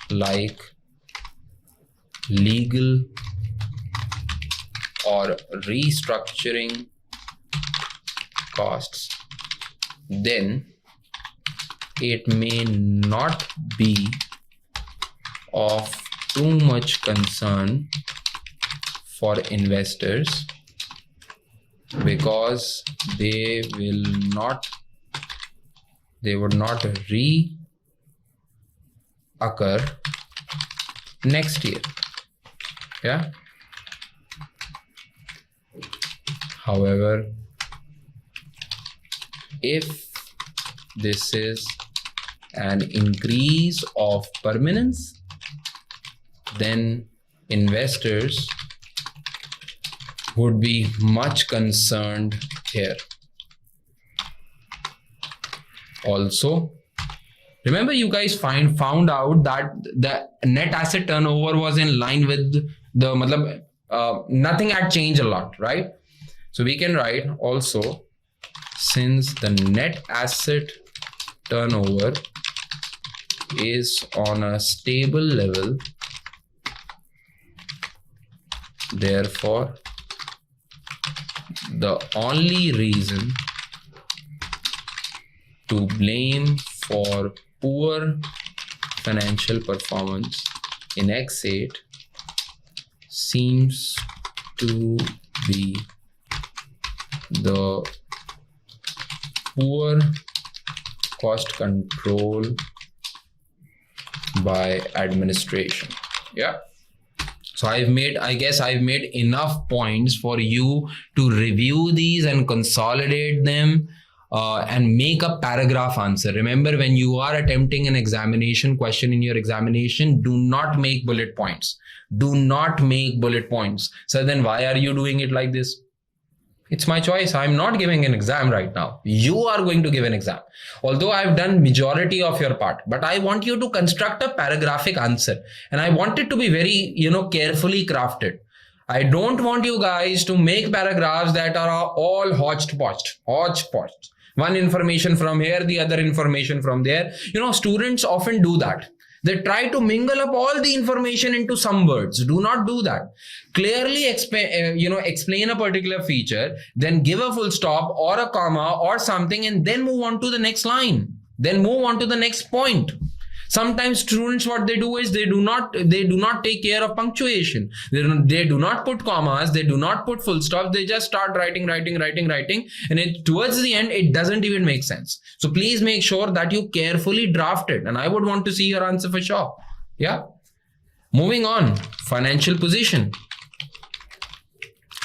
like legal or restructuring costs, then it may not be of too much concern for investors, because they would not reoccur next year. Yeah. However, if this is an increase of permanence, then investors would be much concerned here. Also, remember, you guys found out that the net asset turnover was in line with the nothing had changed a lot, right? So we can write also, since the net asset turnover is on a stable level, therefore the only reason to blame for poor financial performance in X8 seems to be the poor cost control by administration. Yeah. So I guess I've made enough points for you to review these and consolidate them and make a paragraph answer. Remember, when you are attempting an examination question in your examination, do not make bullet points. Do not make bullet points. So then why are you doing it like this? It's my choice. I'm not giving an exam right now. You are going to give an exam. Although I've done majority of your part, but I want you to construct a paragraphic answer. And I want it to be very, carefully crafted. I don't want you guys to make paragraphs that are all hodgepodge. One information from here, the other information from there. Students often do that. They try to mingle up all the information into some words. Do not do that. Clearly explain a particular feature, then give a full stop or a comma or something, and then move on to the next line. Then move on to the next point. Sometimes students, what they do is they do not take care of punctuation. They do not put commas. They do not put full stops. They just start writing. And towards the end, it doesn't even make sense. So please make sure that you carefully draft it. And I would want to see your answer for sure. Yeah. Moving on. Financial position.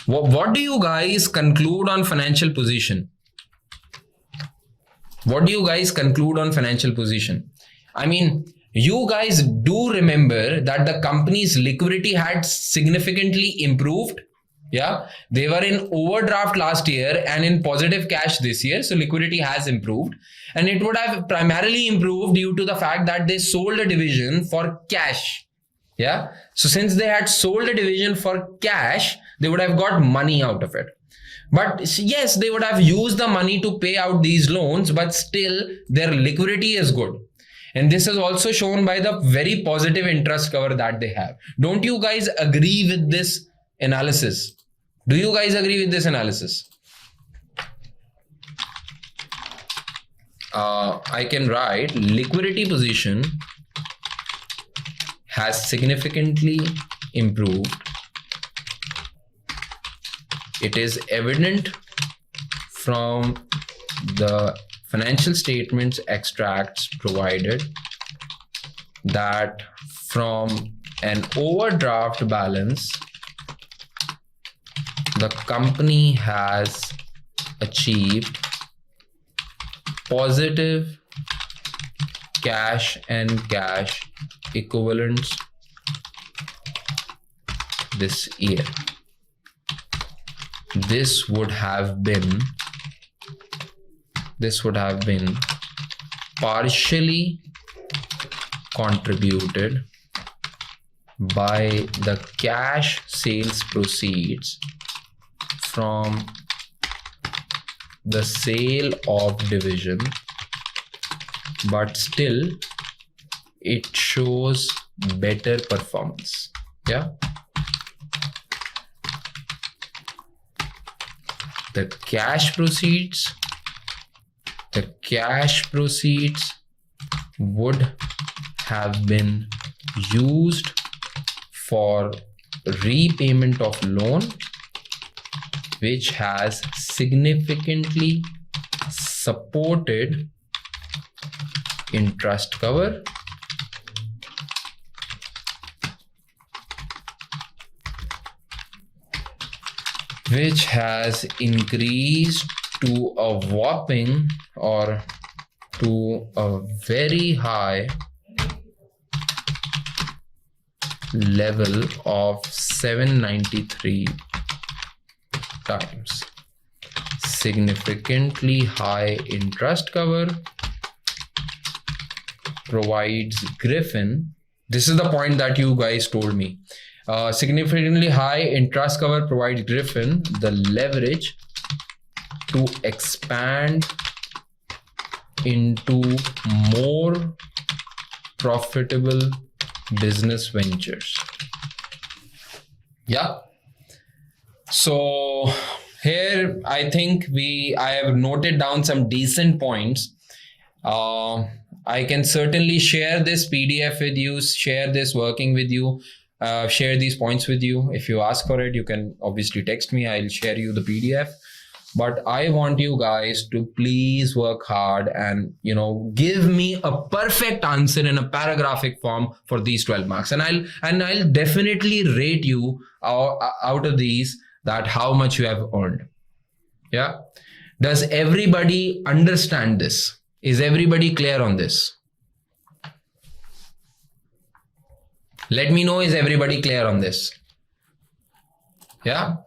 What do you guys conclude on financial position? What do you guys conclude on financial position? I mean, you guys do remember that the company's liquidity had significantly improved. Yeah, they were in overdraft last year and in positive cash this year. So liquidity has improved, and it would have primarily improved due to the fact that they sold a division for cash. Yeah. So since they had sold a division for cash, they would have got money out of it. But yes, they would have used the money to pay out these loans, but still their liquidity is good. And this is also shown by the very positive interest cover that they have. Don't you guys agree with this analysis? Do you guys agree with this analysis? I can write liquidity position has significantly improved. It is evident from the financial statements extracts provided that from an overdraft balance, the company has achieved positive cash and cash equivalents this year. This would have been partially contributed by the cash sales proceeds from the sale of division, but still it shows better performance. Yeah. The cash proceeds would have been used for repayment of loan, which has significantly supported interest cover, which has increased to a whopping or to a very high level of 793 times. Significantly high interest cover provides Griffin. This is the point that you guys told me. Significantly high interest cover provides Griffin the leverage to expand into more profitable business ventures. Yeah. So here I think I have noted down some decent points, I can certainly share this PDF with you, share this working with you, share these points with you. If you ask for it, you can obviously text me. I'll share you the PDF. But I want you guys to please work hard and give me a perfect answer in a paragraphic form for these 12 marks, and I'll definitely rate you out of these that how much you have earned. Yeah. Does everybody understand this? Is everybody clear on this? Let me know, is everybody clear on this? Yeah.